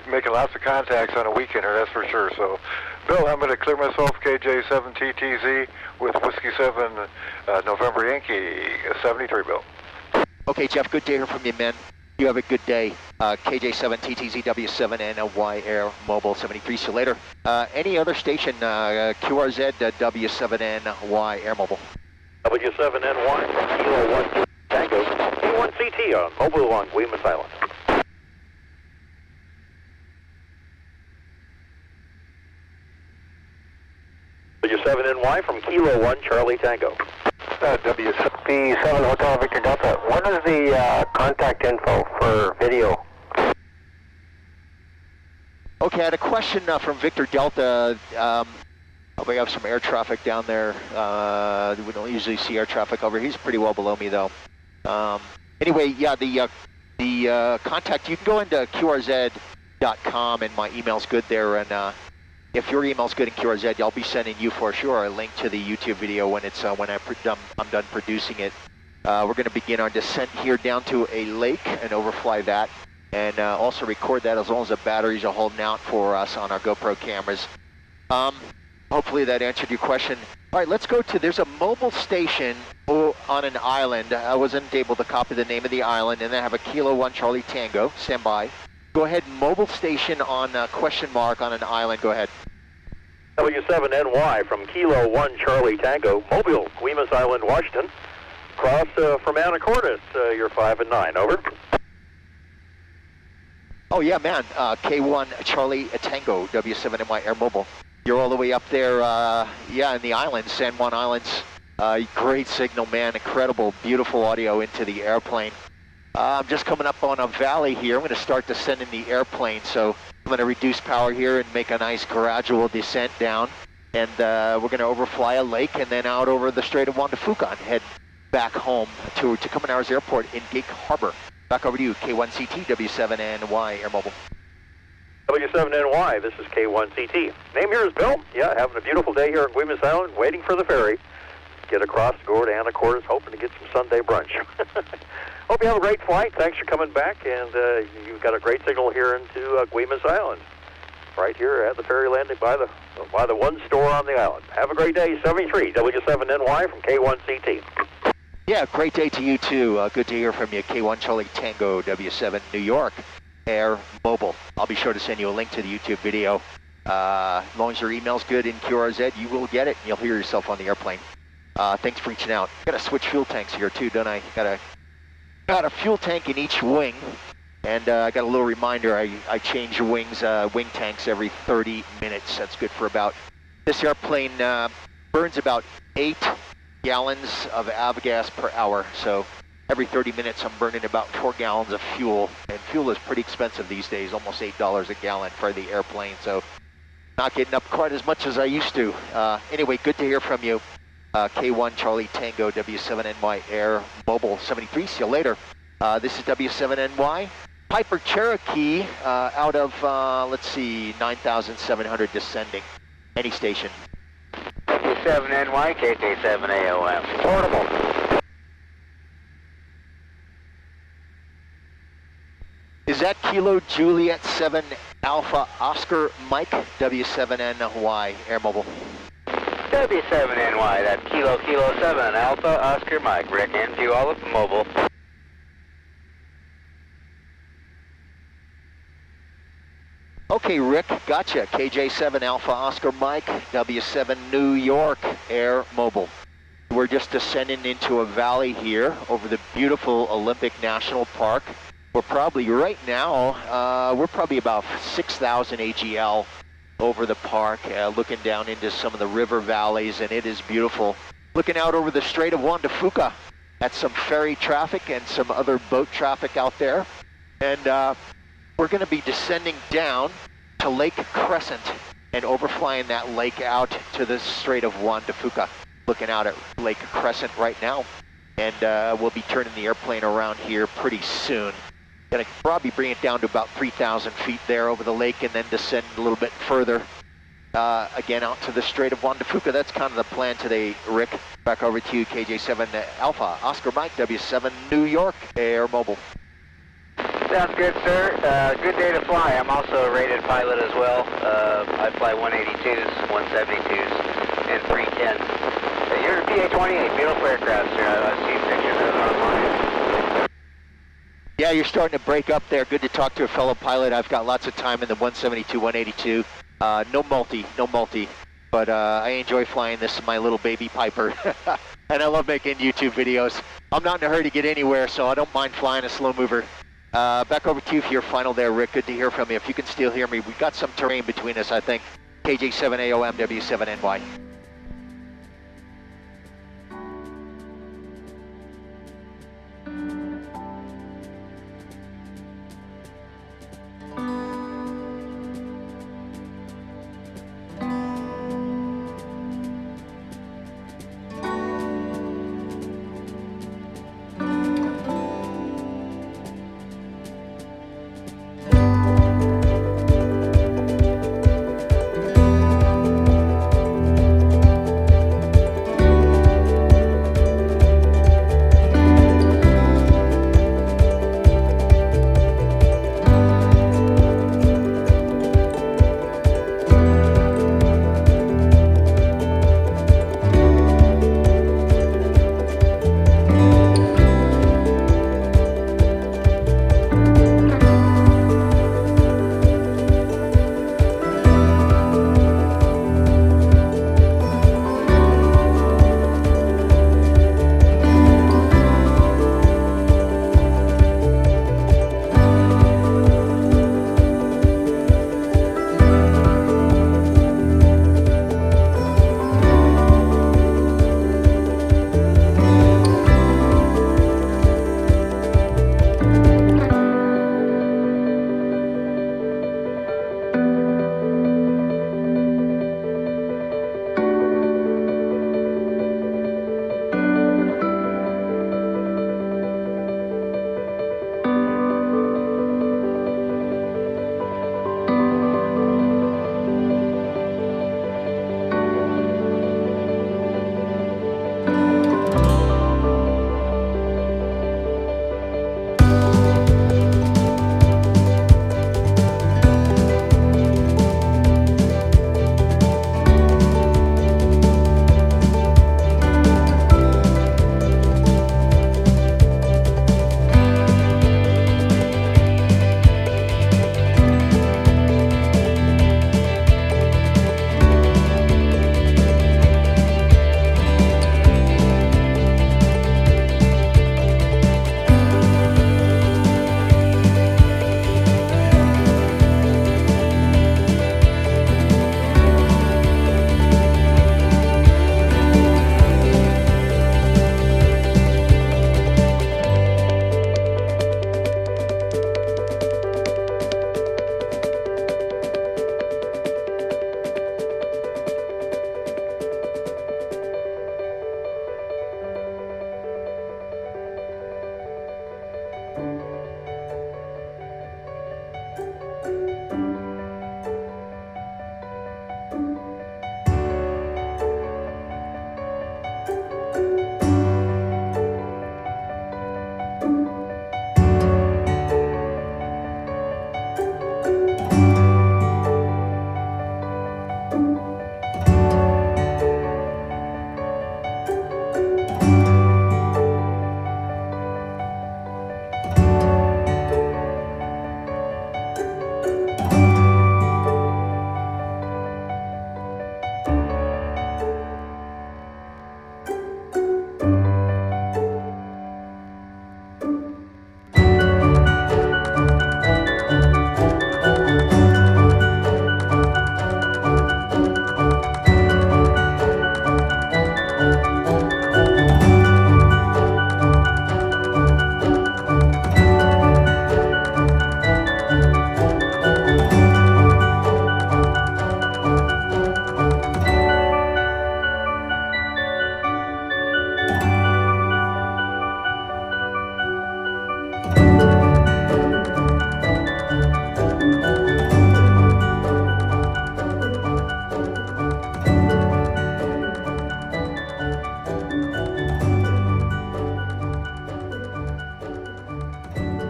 making lots of contacts on a weekender, that's for sure. So, Bill, I'm going to clear myself, KJ7 TTZ with Whiskey 7 November Yankee 73, Bill. Okay, Jeff, good to hear from you, man. You have a good day. KJ7 TTZ W7NY Air Mobile 73. See you later. Any other station, QRZ W7NY Air Mobile. W7NY from Kilo 1 Tango, K1CT on Mobile on Weymouth Island. W7NY from Kilo 1 Charlie Tango. W7 Hotel Victor Delta. What is the contact info for video? Okay, I had a question from Victor Delta. We have some air traffic down there. We don't usually see air traffic over here. He's pretty well below me, though. Anyway, yeah, the contact, you can go into QRZ.com, and my email's good there. And if your email's good in QRZ, I'll be sending you for sure a link to the YouTube video when it's when I'm done producing it. We're going to begin our descent here down to a lake and overfly that, and also record that as long as the batteries are holding out for us on our GoPro cameras. Hopefully that answered your question. All right, let's go to, there's a mobile station on an island. I wasn't able to copy the name of the island, and I have a Kilo 1 Charlie Tango. Stand by. Go ahead, mobile station on question mark on an island. Go ahead. W7NY from Kilo 1 Charlie Tango, Mobile, Weymouth Island, Washington. Cross from Anacortes, you're 5 and 9, over. Oh yeah, man, K1 Charlie Tango, W7NY Air Mobile. You're all the way up there, yeah, in the islands, San Juan Islands. Great signal, man, incredible, beautiful audio into the airplane. I'm just coming up on a valley here. I'm going to start descending the airplane, so I'm going to reduce power here and make a nice gradual descent down. And we're going to overfly a lake and then out over the Strait of Juan to Fuca and head back home to Tucumanares Airport in Gig Harbor. Back over to you, K1CT, W7NY Air Mobile. W7NY, this is K1CT. Name here is Bill. Yeah, having a beautiful day here in Weymouth Island, waiting for the ferry. Get across, go to Anacortes, hoping to get some Sunday brunch. Hope you have a great flight. Thanks for coming back, and you've got a great signal here into Weymouth Island, right here at the ferry landing by the one store on the island. Have a great day. 73 W7NY from K1CT. Yeah, great day to you too. Good to hear from you. K1 Charlie Tango W7 New York Air Mobile. I'll be sure to send you a link to the YouTube video. As long as your email's good in QRZ, you will get it, and you'll hear yourself on the airplane. Thanks for reaching out. Got to switch fuel tanks here too, don't I? Got a fuel tank in each wing, and I got a little reminder. I change wings, wing tanks every 30 minutes. That's good for about. This airplane burns about 8 gallons of avgas per hour. So every 30 minutes, I'm burning about 4 gallons of fuel, and fuel is pretty expensive these days, almost $8 a gallon for the airplane. So not getting up quite as much as I used to. Anyway, good to hear from you. K1 Charlie Tango W7NY Air Mobile 73. See you later. This is W7NY Piper Cherokee out of let's see, 9,700 descending. Any station. W7NY KT7 AOM. Portable. Is that Kilo Juliet 7 Alpha Oscar Mike W7NY Air Mobile? W7NY, that Kilo 7 Alpha Oscar Mike. Rick in to all of mobile. Okay, Rick, gotcha. KJ7 Alpha Oscar Mike, W7 New York Air Mobile. We're just descending into a valley here over the beautiful Olympic National Park. We're probably right now, we're probably about 6,000 AGL over the park, looking down into some of the river valleys, and it is beautiful. Looking out over the Strait of Juan to Fuca at some ferry traffic and some other boat traffic out there. And we're going to be descending down to Lake Crescent and overflying that lake out to the Strait of Juan de Fuca. Looking out at Lake Crescent right now. And we'll be turning the airplane around here pretty soon. Going to probably bring it down to about 3,000 feet there over the lake and then descend a little bit further again out to the Strait of Juan de Fuca. That's kind of the plan today, Rick. Back over to you, KJ7 Alpha Oscar Mike, W7 New York Air Mobile. Sounds good, sir. Good day to fly. I'm also a rated pilot as well. I fly 182s, 172s, and 310s. You're a PA-28, beautiful aircraft, sir. I've seen pictures of it online. Yeah, you're starting to break up there. Good to talk to a fellow pilot. I've got lots of time in the 172, 182. No multi. But I enjoy flying this, my little baby Piper. And I love making YouTube videos. I'm not in a hurry to get anywhere, so I don't mind flying a slow mover. Back over to you for your final there, Rick. Good to hear from you. If you can still hear me, we've got some terrain between us, I think. KJ7AOM, W7NY.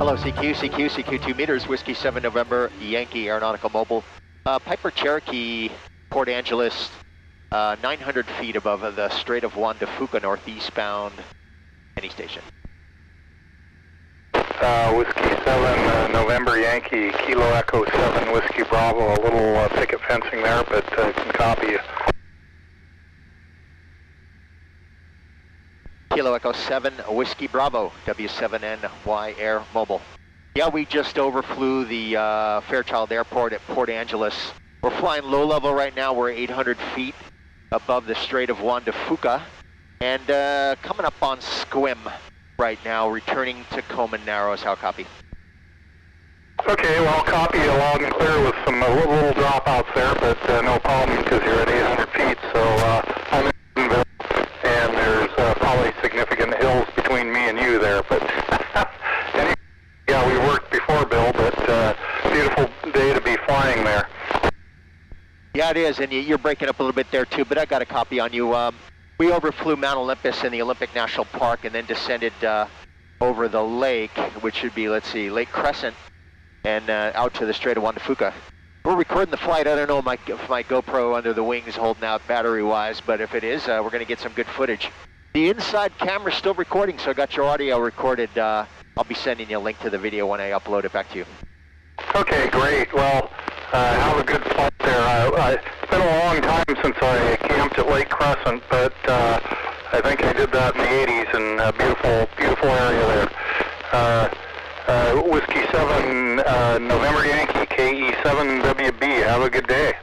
Hello, CQ 2 meters, Whiskey 7 November, Yankee Aeronautical Mobile. Piper Cherokee, Port Angeles, 900 feet above the Strait of Juan to Fuca, northeast bound, any station. Whiskey 7 November Yankee, Kilo Echo 7 Whiskey Bravo, a little picket fencing there, but can copy you. Kilo Echo 7 Whiskey Bravo, W7NY Air Mobile. Yeah, we just overflew the Fairchild Airport at Port Angeles. We're flying low level right now. We're 800 feet above the Strait of Juan de Fuca, and coming up on Squim right now, returning to Coman Narrows. How copy? Okay, well, copy you loud and clear with some little dropouts there, but no problem because you're at 800 feet, so I'm in Bentonville, and there's probably significant hills between me and you there, but anyway, yeah, we worked before, Bill, but beautiful day to be flying there. Yeah, it is, and you're breaking up a little bit there too, but I got a copy on you. We overflew Mount Olympus in the Olympic National Park and then descended over the lake, which should be, let's see, Lake Crescent, and out to the Strait of Juan de Fuca. We're recording the flight. I don't know if my GoPro under the wing is holding out battery-wise, but if it is, we're going to get some good footage. The inside camera's still recording, so I got your audio recorded. I'll be sending you a link to the video when I upload it back to you. Okay, great. Well, have a good flight there. It's been a long time since I camped at Lake Crescent, but I think I did that in the 80s, and beautiful area there. Whiskey 7 November Yankee, KE7WB. Have a good day.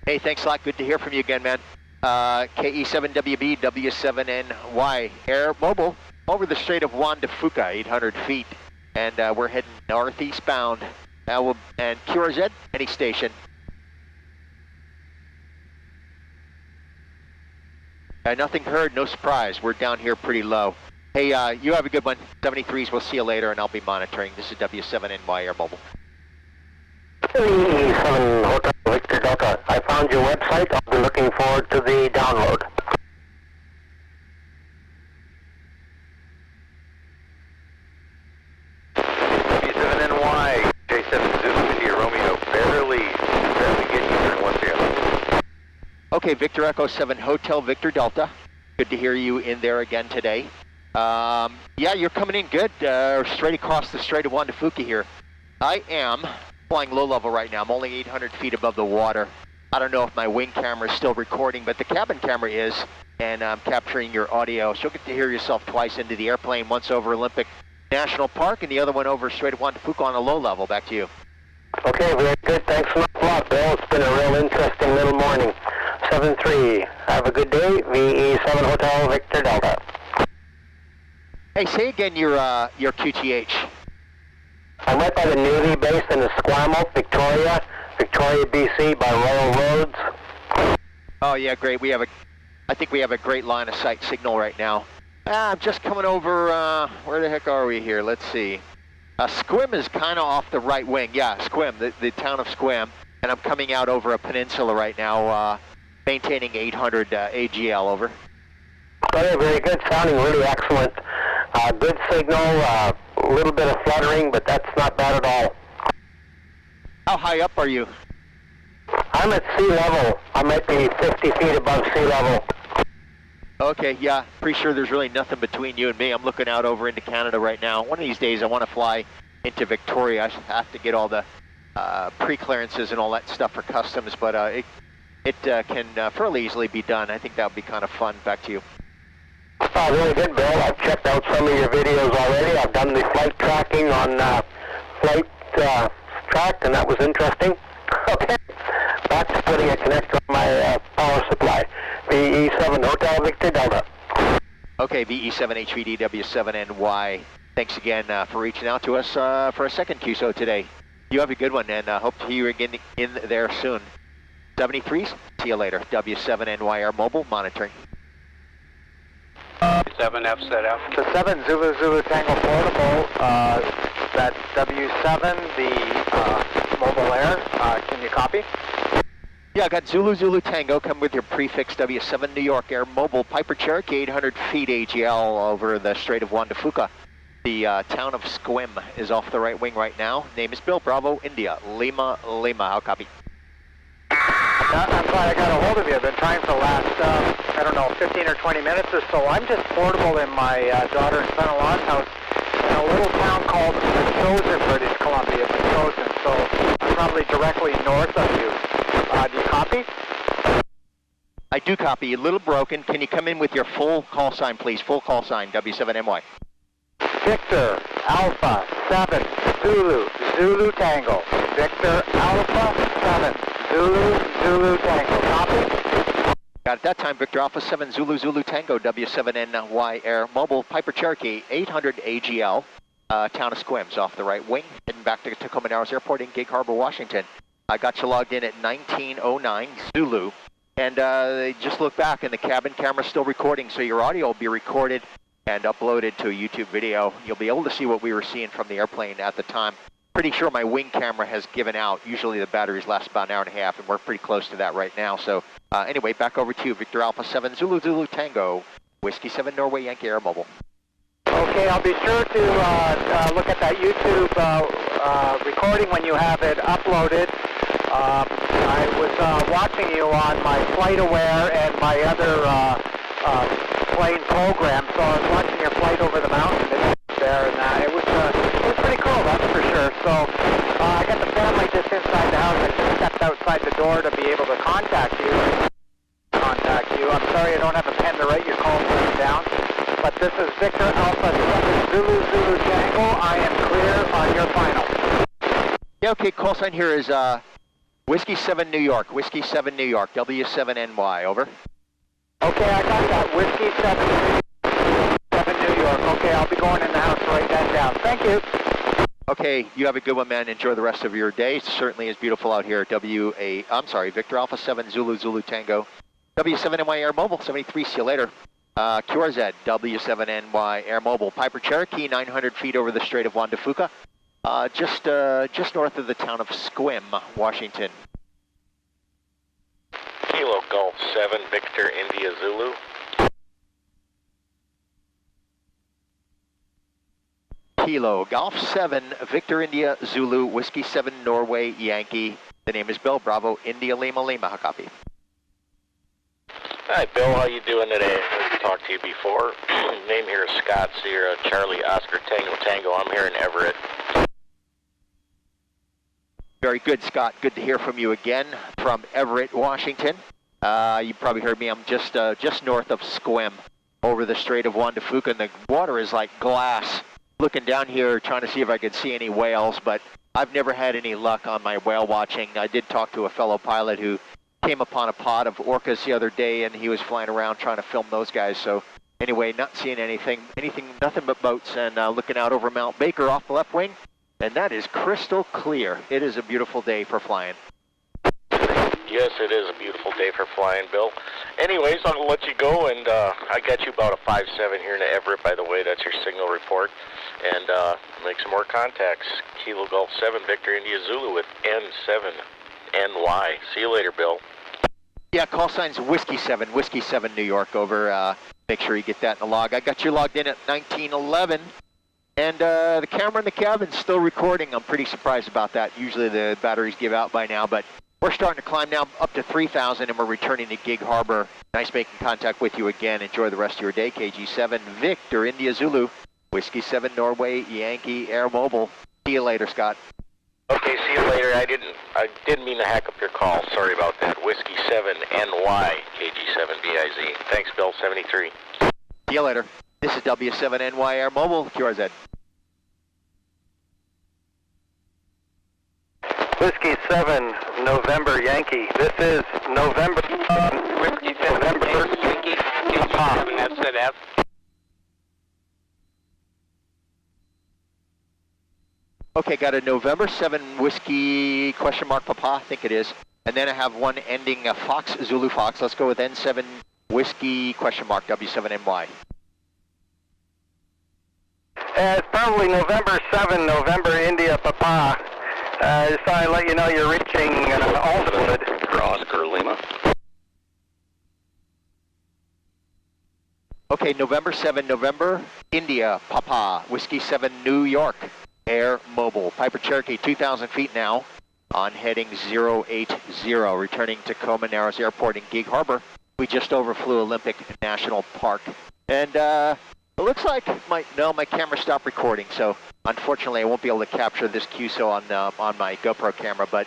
Hey, thanks a lot. Good to hear from you again, man. KE7WB, W7NY, Air Mobile, over the Strait of Juan de Fuca, 800 feet, and we're heading northeast bound. And QRZ, any station. Nothing heard, no surprise. We're down here pretty low. Hey, you have a good one. 73s, we'll see you later, and I'll be monitoring. This is W7NY Air Mobile. 7 Hotel Victor Delta. I found your website. I'll be looking forward to the download. W7NY, J7 Zulu India Romeo, barely getting here once again. Okay, Victor Echo 7 Hotel Victor Delta. Good to hear you in there again today. Yeah, you're coming in good, straight across the Strait of Juan de Fuca here. I am flying low level right now. I'm only 800 feet above the water. I don't know if my wing camera is still recording, but the cabin camera is, and I'm capturing your audio. So you'll get to hear yourself twice into the airplane, once over Olympic National Park, and the other one over Strait of Juan de Fuca on a low level. Back to you. Okay, very good. Thanks a lot, Bill. It's been a real interesting little morning. 7-3. Have a good day. VE7 Hotel Victor Delta. Hey, say again your QTH. I'm right by the Navy base in Esquimalt, Victoria, BC, by Royal Roads. Oh yeah, great. I think we have a great line of sight signal right now. I'm just coming over. Where the heck are we here? Let's see. Squim is kind of off the right wing. Yeah, Squim, the town of Squim, and I'm coming out over a peninsula right now, maintaining 800 AGL. Over. Okay, very good. Sounding really excellent. Good signal. A little bit of fluttering, but that's not bad at all. How high up are you? I'm at sea level. I might be 50 feet above sea level. Okay, yeah. Pretty sure there's really nothing between you and me. I'm looking out over into Canada right now. One of these days I want to fly into Victoria. I have to get all the pre-clearances and all that stuff for customs, but it can fairly easily be done. I think that would be kind of fun. Back to you. Oh, really good, Bill. I've checked out some of your videos already. I've done the flight tracking on Flight Track, and that was interesting. Okay, back to putting a connector on my power supply. VE7 Hotel Victor Delta. Okay, VE7 HVD W7NY. Thanks again for reaching out to us for a second QSO today. You have a good one, and hope to see you again in there soon. 73s, see you later. W7NY Air Mobile monitoring. 7F set F. The 7 Zulu Tango portable, that's W7, the mobile air. Can you copy? Yeah, I got Zulu Tango. Come with your prefix W7 New York Air Mobile Piper Cherokee, 800 feet AGL over the Strait of Juan de Fuca. The town of Squim is off the right wing right now. Name is Bill, Bravo, India, Lima, Lima. How copy? I'm glad I got a hold of you. I've been trying for the last, I don't know, 15 or 20 minutes or so. I'm just portable in my daughter and son-in-law's house in a little town called Chosen, British Columbia, Chosen. So I'm probably directly north of you. Do you copy? I do copy. A little broken. Can you come in with your full call sign, please? Full call sign, W7NY. Victor, Alpha, 7, Zulu, Zulu Tango. Victor, Alpha, 7, Zulu, Zulu Tango. Copy? Got it that time, Victor Alpha 7, Zulu, Zulu Tango, W7NY Air Mobile, Piper Cherokee, 800 AGL, town of Squims off the right wing, heading back to Tacoma Narrows Airport in Gig Harbor, Washington. I got you logged in at 1909 Zulu, and just look back, and the cabin camera's still recording, so your audio will be recorded and uploaded to a YouTube video. You'll be able to see what we were seeing from the airplane at the time. Pretty sure my wing camera has given out. Usually the batteries last about an hour and a half, and we're pretty close to that right now. So anyway, back over to you, Victor Alpha 7, Zulu, Zulu Tango, Whiskey 7, Norway, Yankee Air Mobile. Okay, I'll be sure to look at that YouTube recording when you have it uploaded. I was watching you on my FlightAware and my other plane program, so I was watching your flight over the mountain there, and it was pretty cool, that's for sure. So I got the family just inside the house. I just stepped outside the door to be able to contact you. I'm sorry I don't have a pen to write your call down, but this is Victor Alpha 7 Zulu Zulu Tango. I am clear on your final. Yeah, okay, call sign here is Whiskey 7 New York, Whiskey 7 New York, W7NY, over. Okay, I got that. Whiskey 7 New York. Okay, I'll be going in the house to write that down. Thank you. Okay, you have a good one, man. Enjoy the rest of your day. It certainly is beautiful out here. Victor Alpha 7 Zulu Zulu Tango, W7NY Air Mobile, 73. See you later. QRZ, W7NY Air Mobile, Piper Cherokee, 900 feet over the Strait of Juan de Fuca, just north of the town of Squim, Washington. Kilo Golf 7, Victor India Zulu. Kilo Golf 7, Victor India Zulu, Whiskey 7, Norway, Yankee. The name is Bill, Bravo, India Lima Lima. How copy? Hi, Bill. How you doing today? I've talked to you before. Name here is Scott Sierra, Charlie Oscar Tango Tango. I'm here in Everett. Very good, Scott. Good to hear from you again from Everett, Washington. You probably heard me. I'm just north of Squim, over the Strait of Juan de Fuca, and the water is like glass. Looking down here, trying to see if I could see any whales, but I've never had any luck on my whale watching. I did talk to a fellow pilot who came upon a pod of orcas the other day, and he was flying around trying to film those guys. So anyway, not seeing anything, nothing but boats, and looking out over Mount Baker off the left wing. And that is crystal clear. It is a beautiful day for flying. Yes, it is a beautiful day for flying, Bill. Anyways, I'll let you go, and I got you about a 5-7 here in Everett, by the way. That's your signal report. And make some more contacts. Kilo Golf 7, Victor India Zulu with N7NY. See you later, Bill. Yeah, call sign's Whiskey 7 New York, over. Make sure you get that in the log. I got you logged in at 1911. And the camera in the cabin's still recording. I'm pretty surprised about that. Usually the batteries give out by now, but we're starting to climb now up to 3,000, and we're returning to Gig Harbor. Nice making contact with you again. Enjoy the rest of your day. KG7 Victor India Zulu, Whiskey 7 Norway Yankee Air Mobile. See you later, Scott. Okay, see you later. I didn't mean to hack up your call. Sorry about that. Whiskey 7NY KG7 BIZ. Thanks, Bill. 73. See you later. This is W7NY Air Mobile, QRZ. Whiskey 7, November Yankee. This is November. Whiskey 7, November Yankee. KG7, that's it, F. Okay, got a November 7 Whiskey Papa, I think it is. And then I have one ending Fox, Zulu Fox. Let's go with N7 Whiskey W7NY. It's probably November 7, November India Papa. Just thought I'd let you know you're reaching Alderwood. For Oscar Lima. Okay, November 7, November, India, Papa, Whiskey 7, New York, Air Mobile. Piper Cherokee, 2,000 feet now on heading 080, returning to Tacoma Narrows Airport in Gig Harbor. We just overflew Olympic National Park. And it looks like my camera stopped recording, so unfortunately I won't be able to capture this QSO on my GoPro camera, but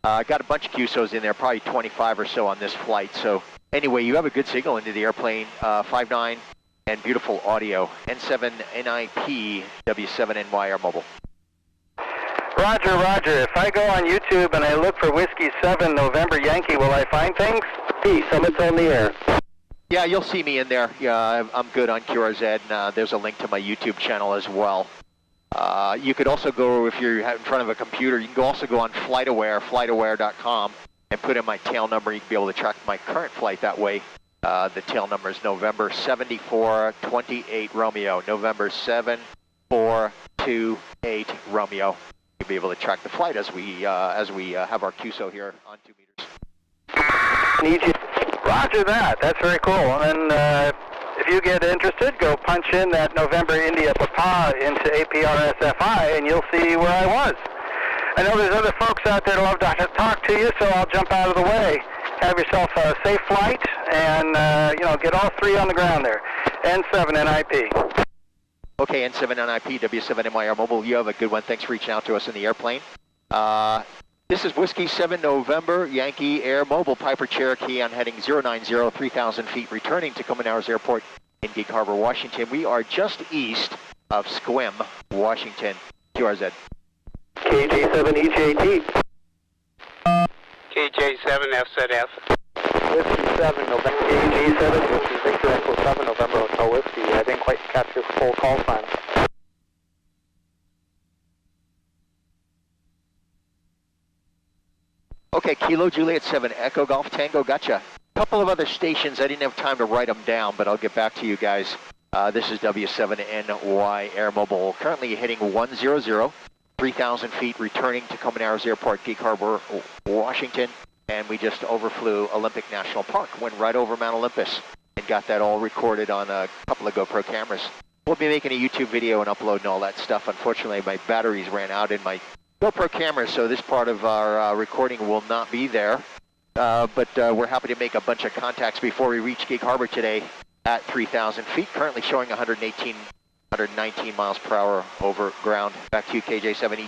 I got a bunch of QSOs in there, probably 25 or so on this flight. So anyway, you have a good signal into the airplane, 5.9 and beautiful audio. N7 NIP W7NY Air Mobile. Roger, roger. If I go on YouTube and I look for Whiskey 7 November Yankee, will I find things? P, Summit's on the air. Yeah, you'll see me in there. Yeah, I'm good on QRZ, and there's a link to my YouTube channel as well. You could also go, if you're in front of a computer, you can also go on FlightAware, flightaware.com, and put in my tail number. You can be able to track my current flight that way. The tail number is November 7428 Romeo, November 7428 Romeo. You'll be able to track the flight as we have our QSO here on 2 meters. Roger that. That's very cool. And if you get interested, go punch in that November India Papa into APRSFI, and you'll see where I was. I know there's other folks out there that love to talk to you, so I'll jump out of the way. Have yourself a safe flight, and get all three on the ground there. N7 NIP. Okay, N7 NIP W7NY Air Mobile. You have a good one. Thanks for reaching out to us in the airplane. This is Whiskey 7 November Yankee Air Mobile, Piper Cherokee on heading 090, 3,000 feet, returning to Tacoma Narrows Airport in Gig Harbor, Washington. We are just east of Sequim, Washington. QRZ. KJ7 EJT. KJ7 FZF. Whiskey 7 November. KJ7. This is Victor Echo 7 November Hotel Whiskey. I didn't quite catch your full call sign. Okay, Kilo Juliet 7 Echo Golf Tango, gotcha. A couple of other stations, I didn't have time to write them down, but I'll get back to you guys. This is W7NY Air Mobile, currently heading 100, 3,000 feet, returning to Tacoma Narrows Airport, Gig Harbor, Washington, and we just overflew Olympic National Park, went right over Mount Olympus, and got that all recorded on a couple of GoPro cameras. We'll be making a YouTube video and uploading all that stuff. Unfortunately, my batteries ran out in my GoPro cameras, so this part of our recording will not be there. But we're happy to make a bunch of contacts before we reach Gig Harbor today at 3,000 feet, currently showing 119 miles per hour over ground. Back to you, KJ7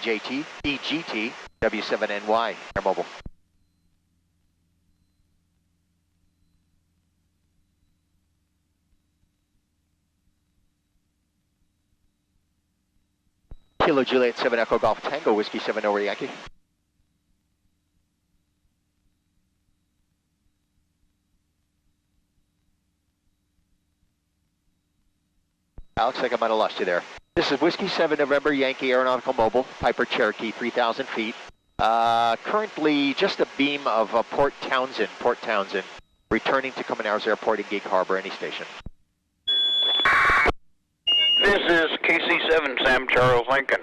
EGT, W7NY, Air Mobile. Kilo Juliet 7 Echo Golf Tango, Whiskey 7 over Yankee. Alex, I think I might have lost you there. This is Whiskey 7 November Yankee Aeronautical Mobile, Piper Cherokee, 3,000 feet. Currently just a beam of Port Townsend, returning to Tacoma Narrows Airport in Gig Harbor, any station. This is KC7 Sam Charles Lincoln.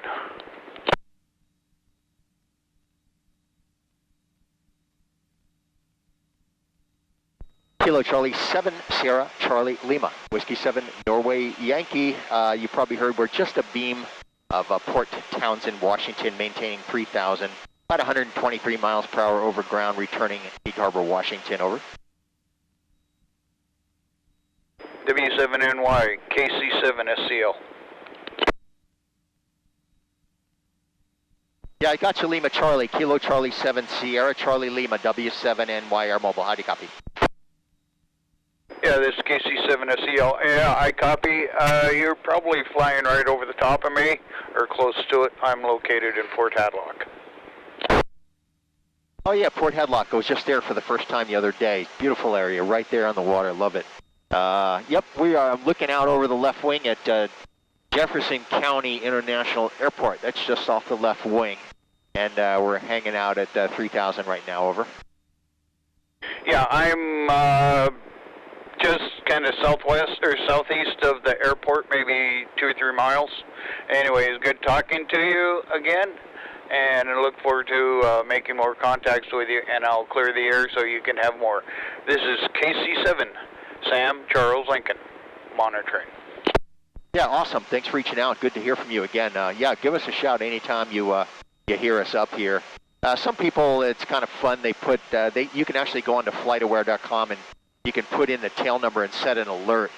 Kilo Charlie 7 Sierra Charlie Lima, Whiskey 7 Norway Yankee. You probably heard we're just a beam of Port Townsend, Washington, maintaining 3,000, about 123 miles per hour over ground, returning Gig Harbor, Washington, over. W7NY, KC7 SCL. Yeah, I got you, Lima Charlie, Kilo Charlie 7 Sierra Charlie Lima, W7NY Air Mobile. Howdy, copy. Yeah, this is KC7 SCL. Yeah, I copy. You're probably flying right over the top of me, or close to it. I'm located in Port Hadlock. Oh yeah, Port Hadlock. I was just there for the first time the other day. Beautiful area, right there on the water. Love it. Yep, we are looking out over the left wing at Jefferson County International Airport. That's just off the left wing. And we're hanging out at 3,000 right now, over. Yeah, I'm just kind of southwest or southeast of the airport, maybe 2 or 3 miles. Anyways, good talking to you again. And I look forward to making more contacts with you, and I'll clear the air so you can have more. This is KC7, Sam Charles Lincoln. monitoring. Yeah, awesome. Thanks for reaching out. Good to hear from you again. Yeah, give us a shout anytime you hear us up here. Some people, it's kind of fun. They put you can actually go onto FlightAware.com and you can put in the tail number and set an alert,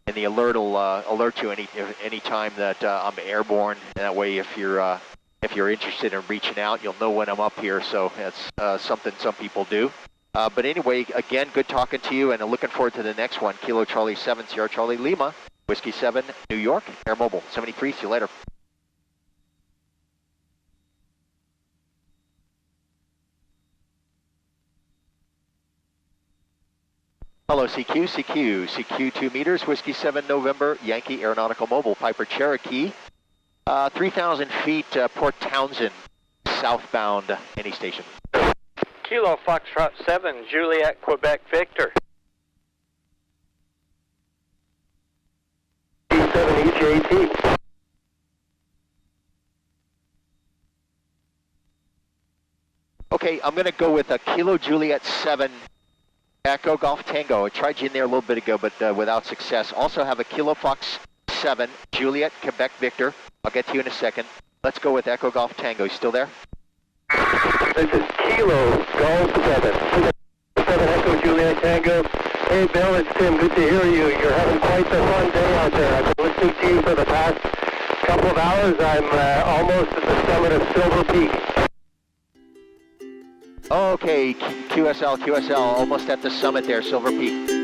and the alert will alert you any time that I'm airborne. And that way, if you're interested in reaching out, you'll know when I'm up here. So that's something some people do. But anyway, again, good talking to you, and I'm looking forward to the next one. Kilo Charlie 7 Sierra Charlie Lima, Whiskey 7, New York, Air Mobile 73. See you later. Hello, CQ 2 meters, Whiskey 7 November, Yankee Aeronautical Mobile, Piper Cherokee, 3,000 feet, Port Townsend, southbound, any station. Kilo Foxtrot 7, Juliet, Quebec, Victor. 7 EJT. Okay, I'm going to go with a Kilo Juliet 7, Echo Golf Tango. I tried you in there a little bit ago, but without success. Also have a Kilo Fox 7, Juliet, Quebec, Victor. I'll get to you in a second. Let's go with Echo Golf Tango. You still there? This is Kilo Golf 7. 7 Echo Juliet Tango. Hey Bill, it's Tim. Good to hear you. You're having quite the fun day out there. I've been listening to you for the past couple of hours. I'm almost at the summit of Silver Peak. Okay, QSL, almost at the summit there, Silver Peak.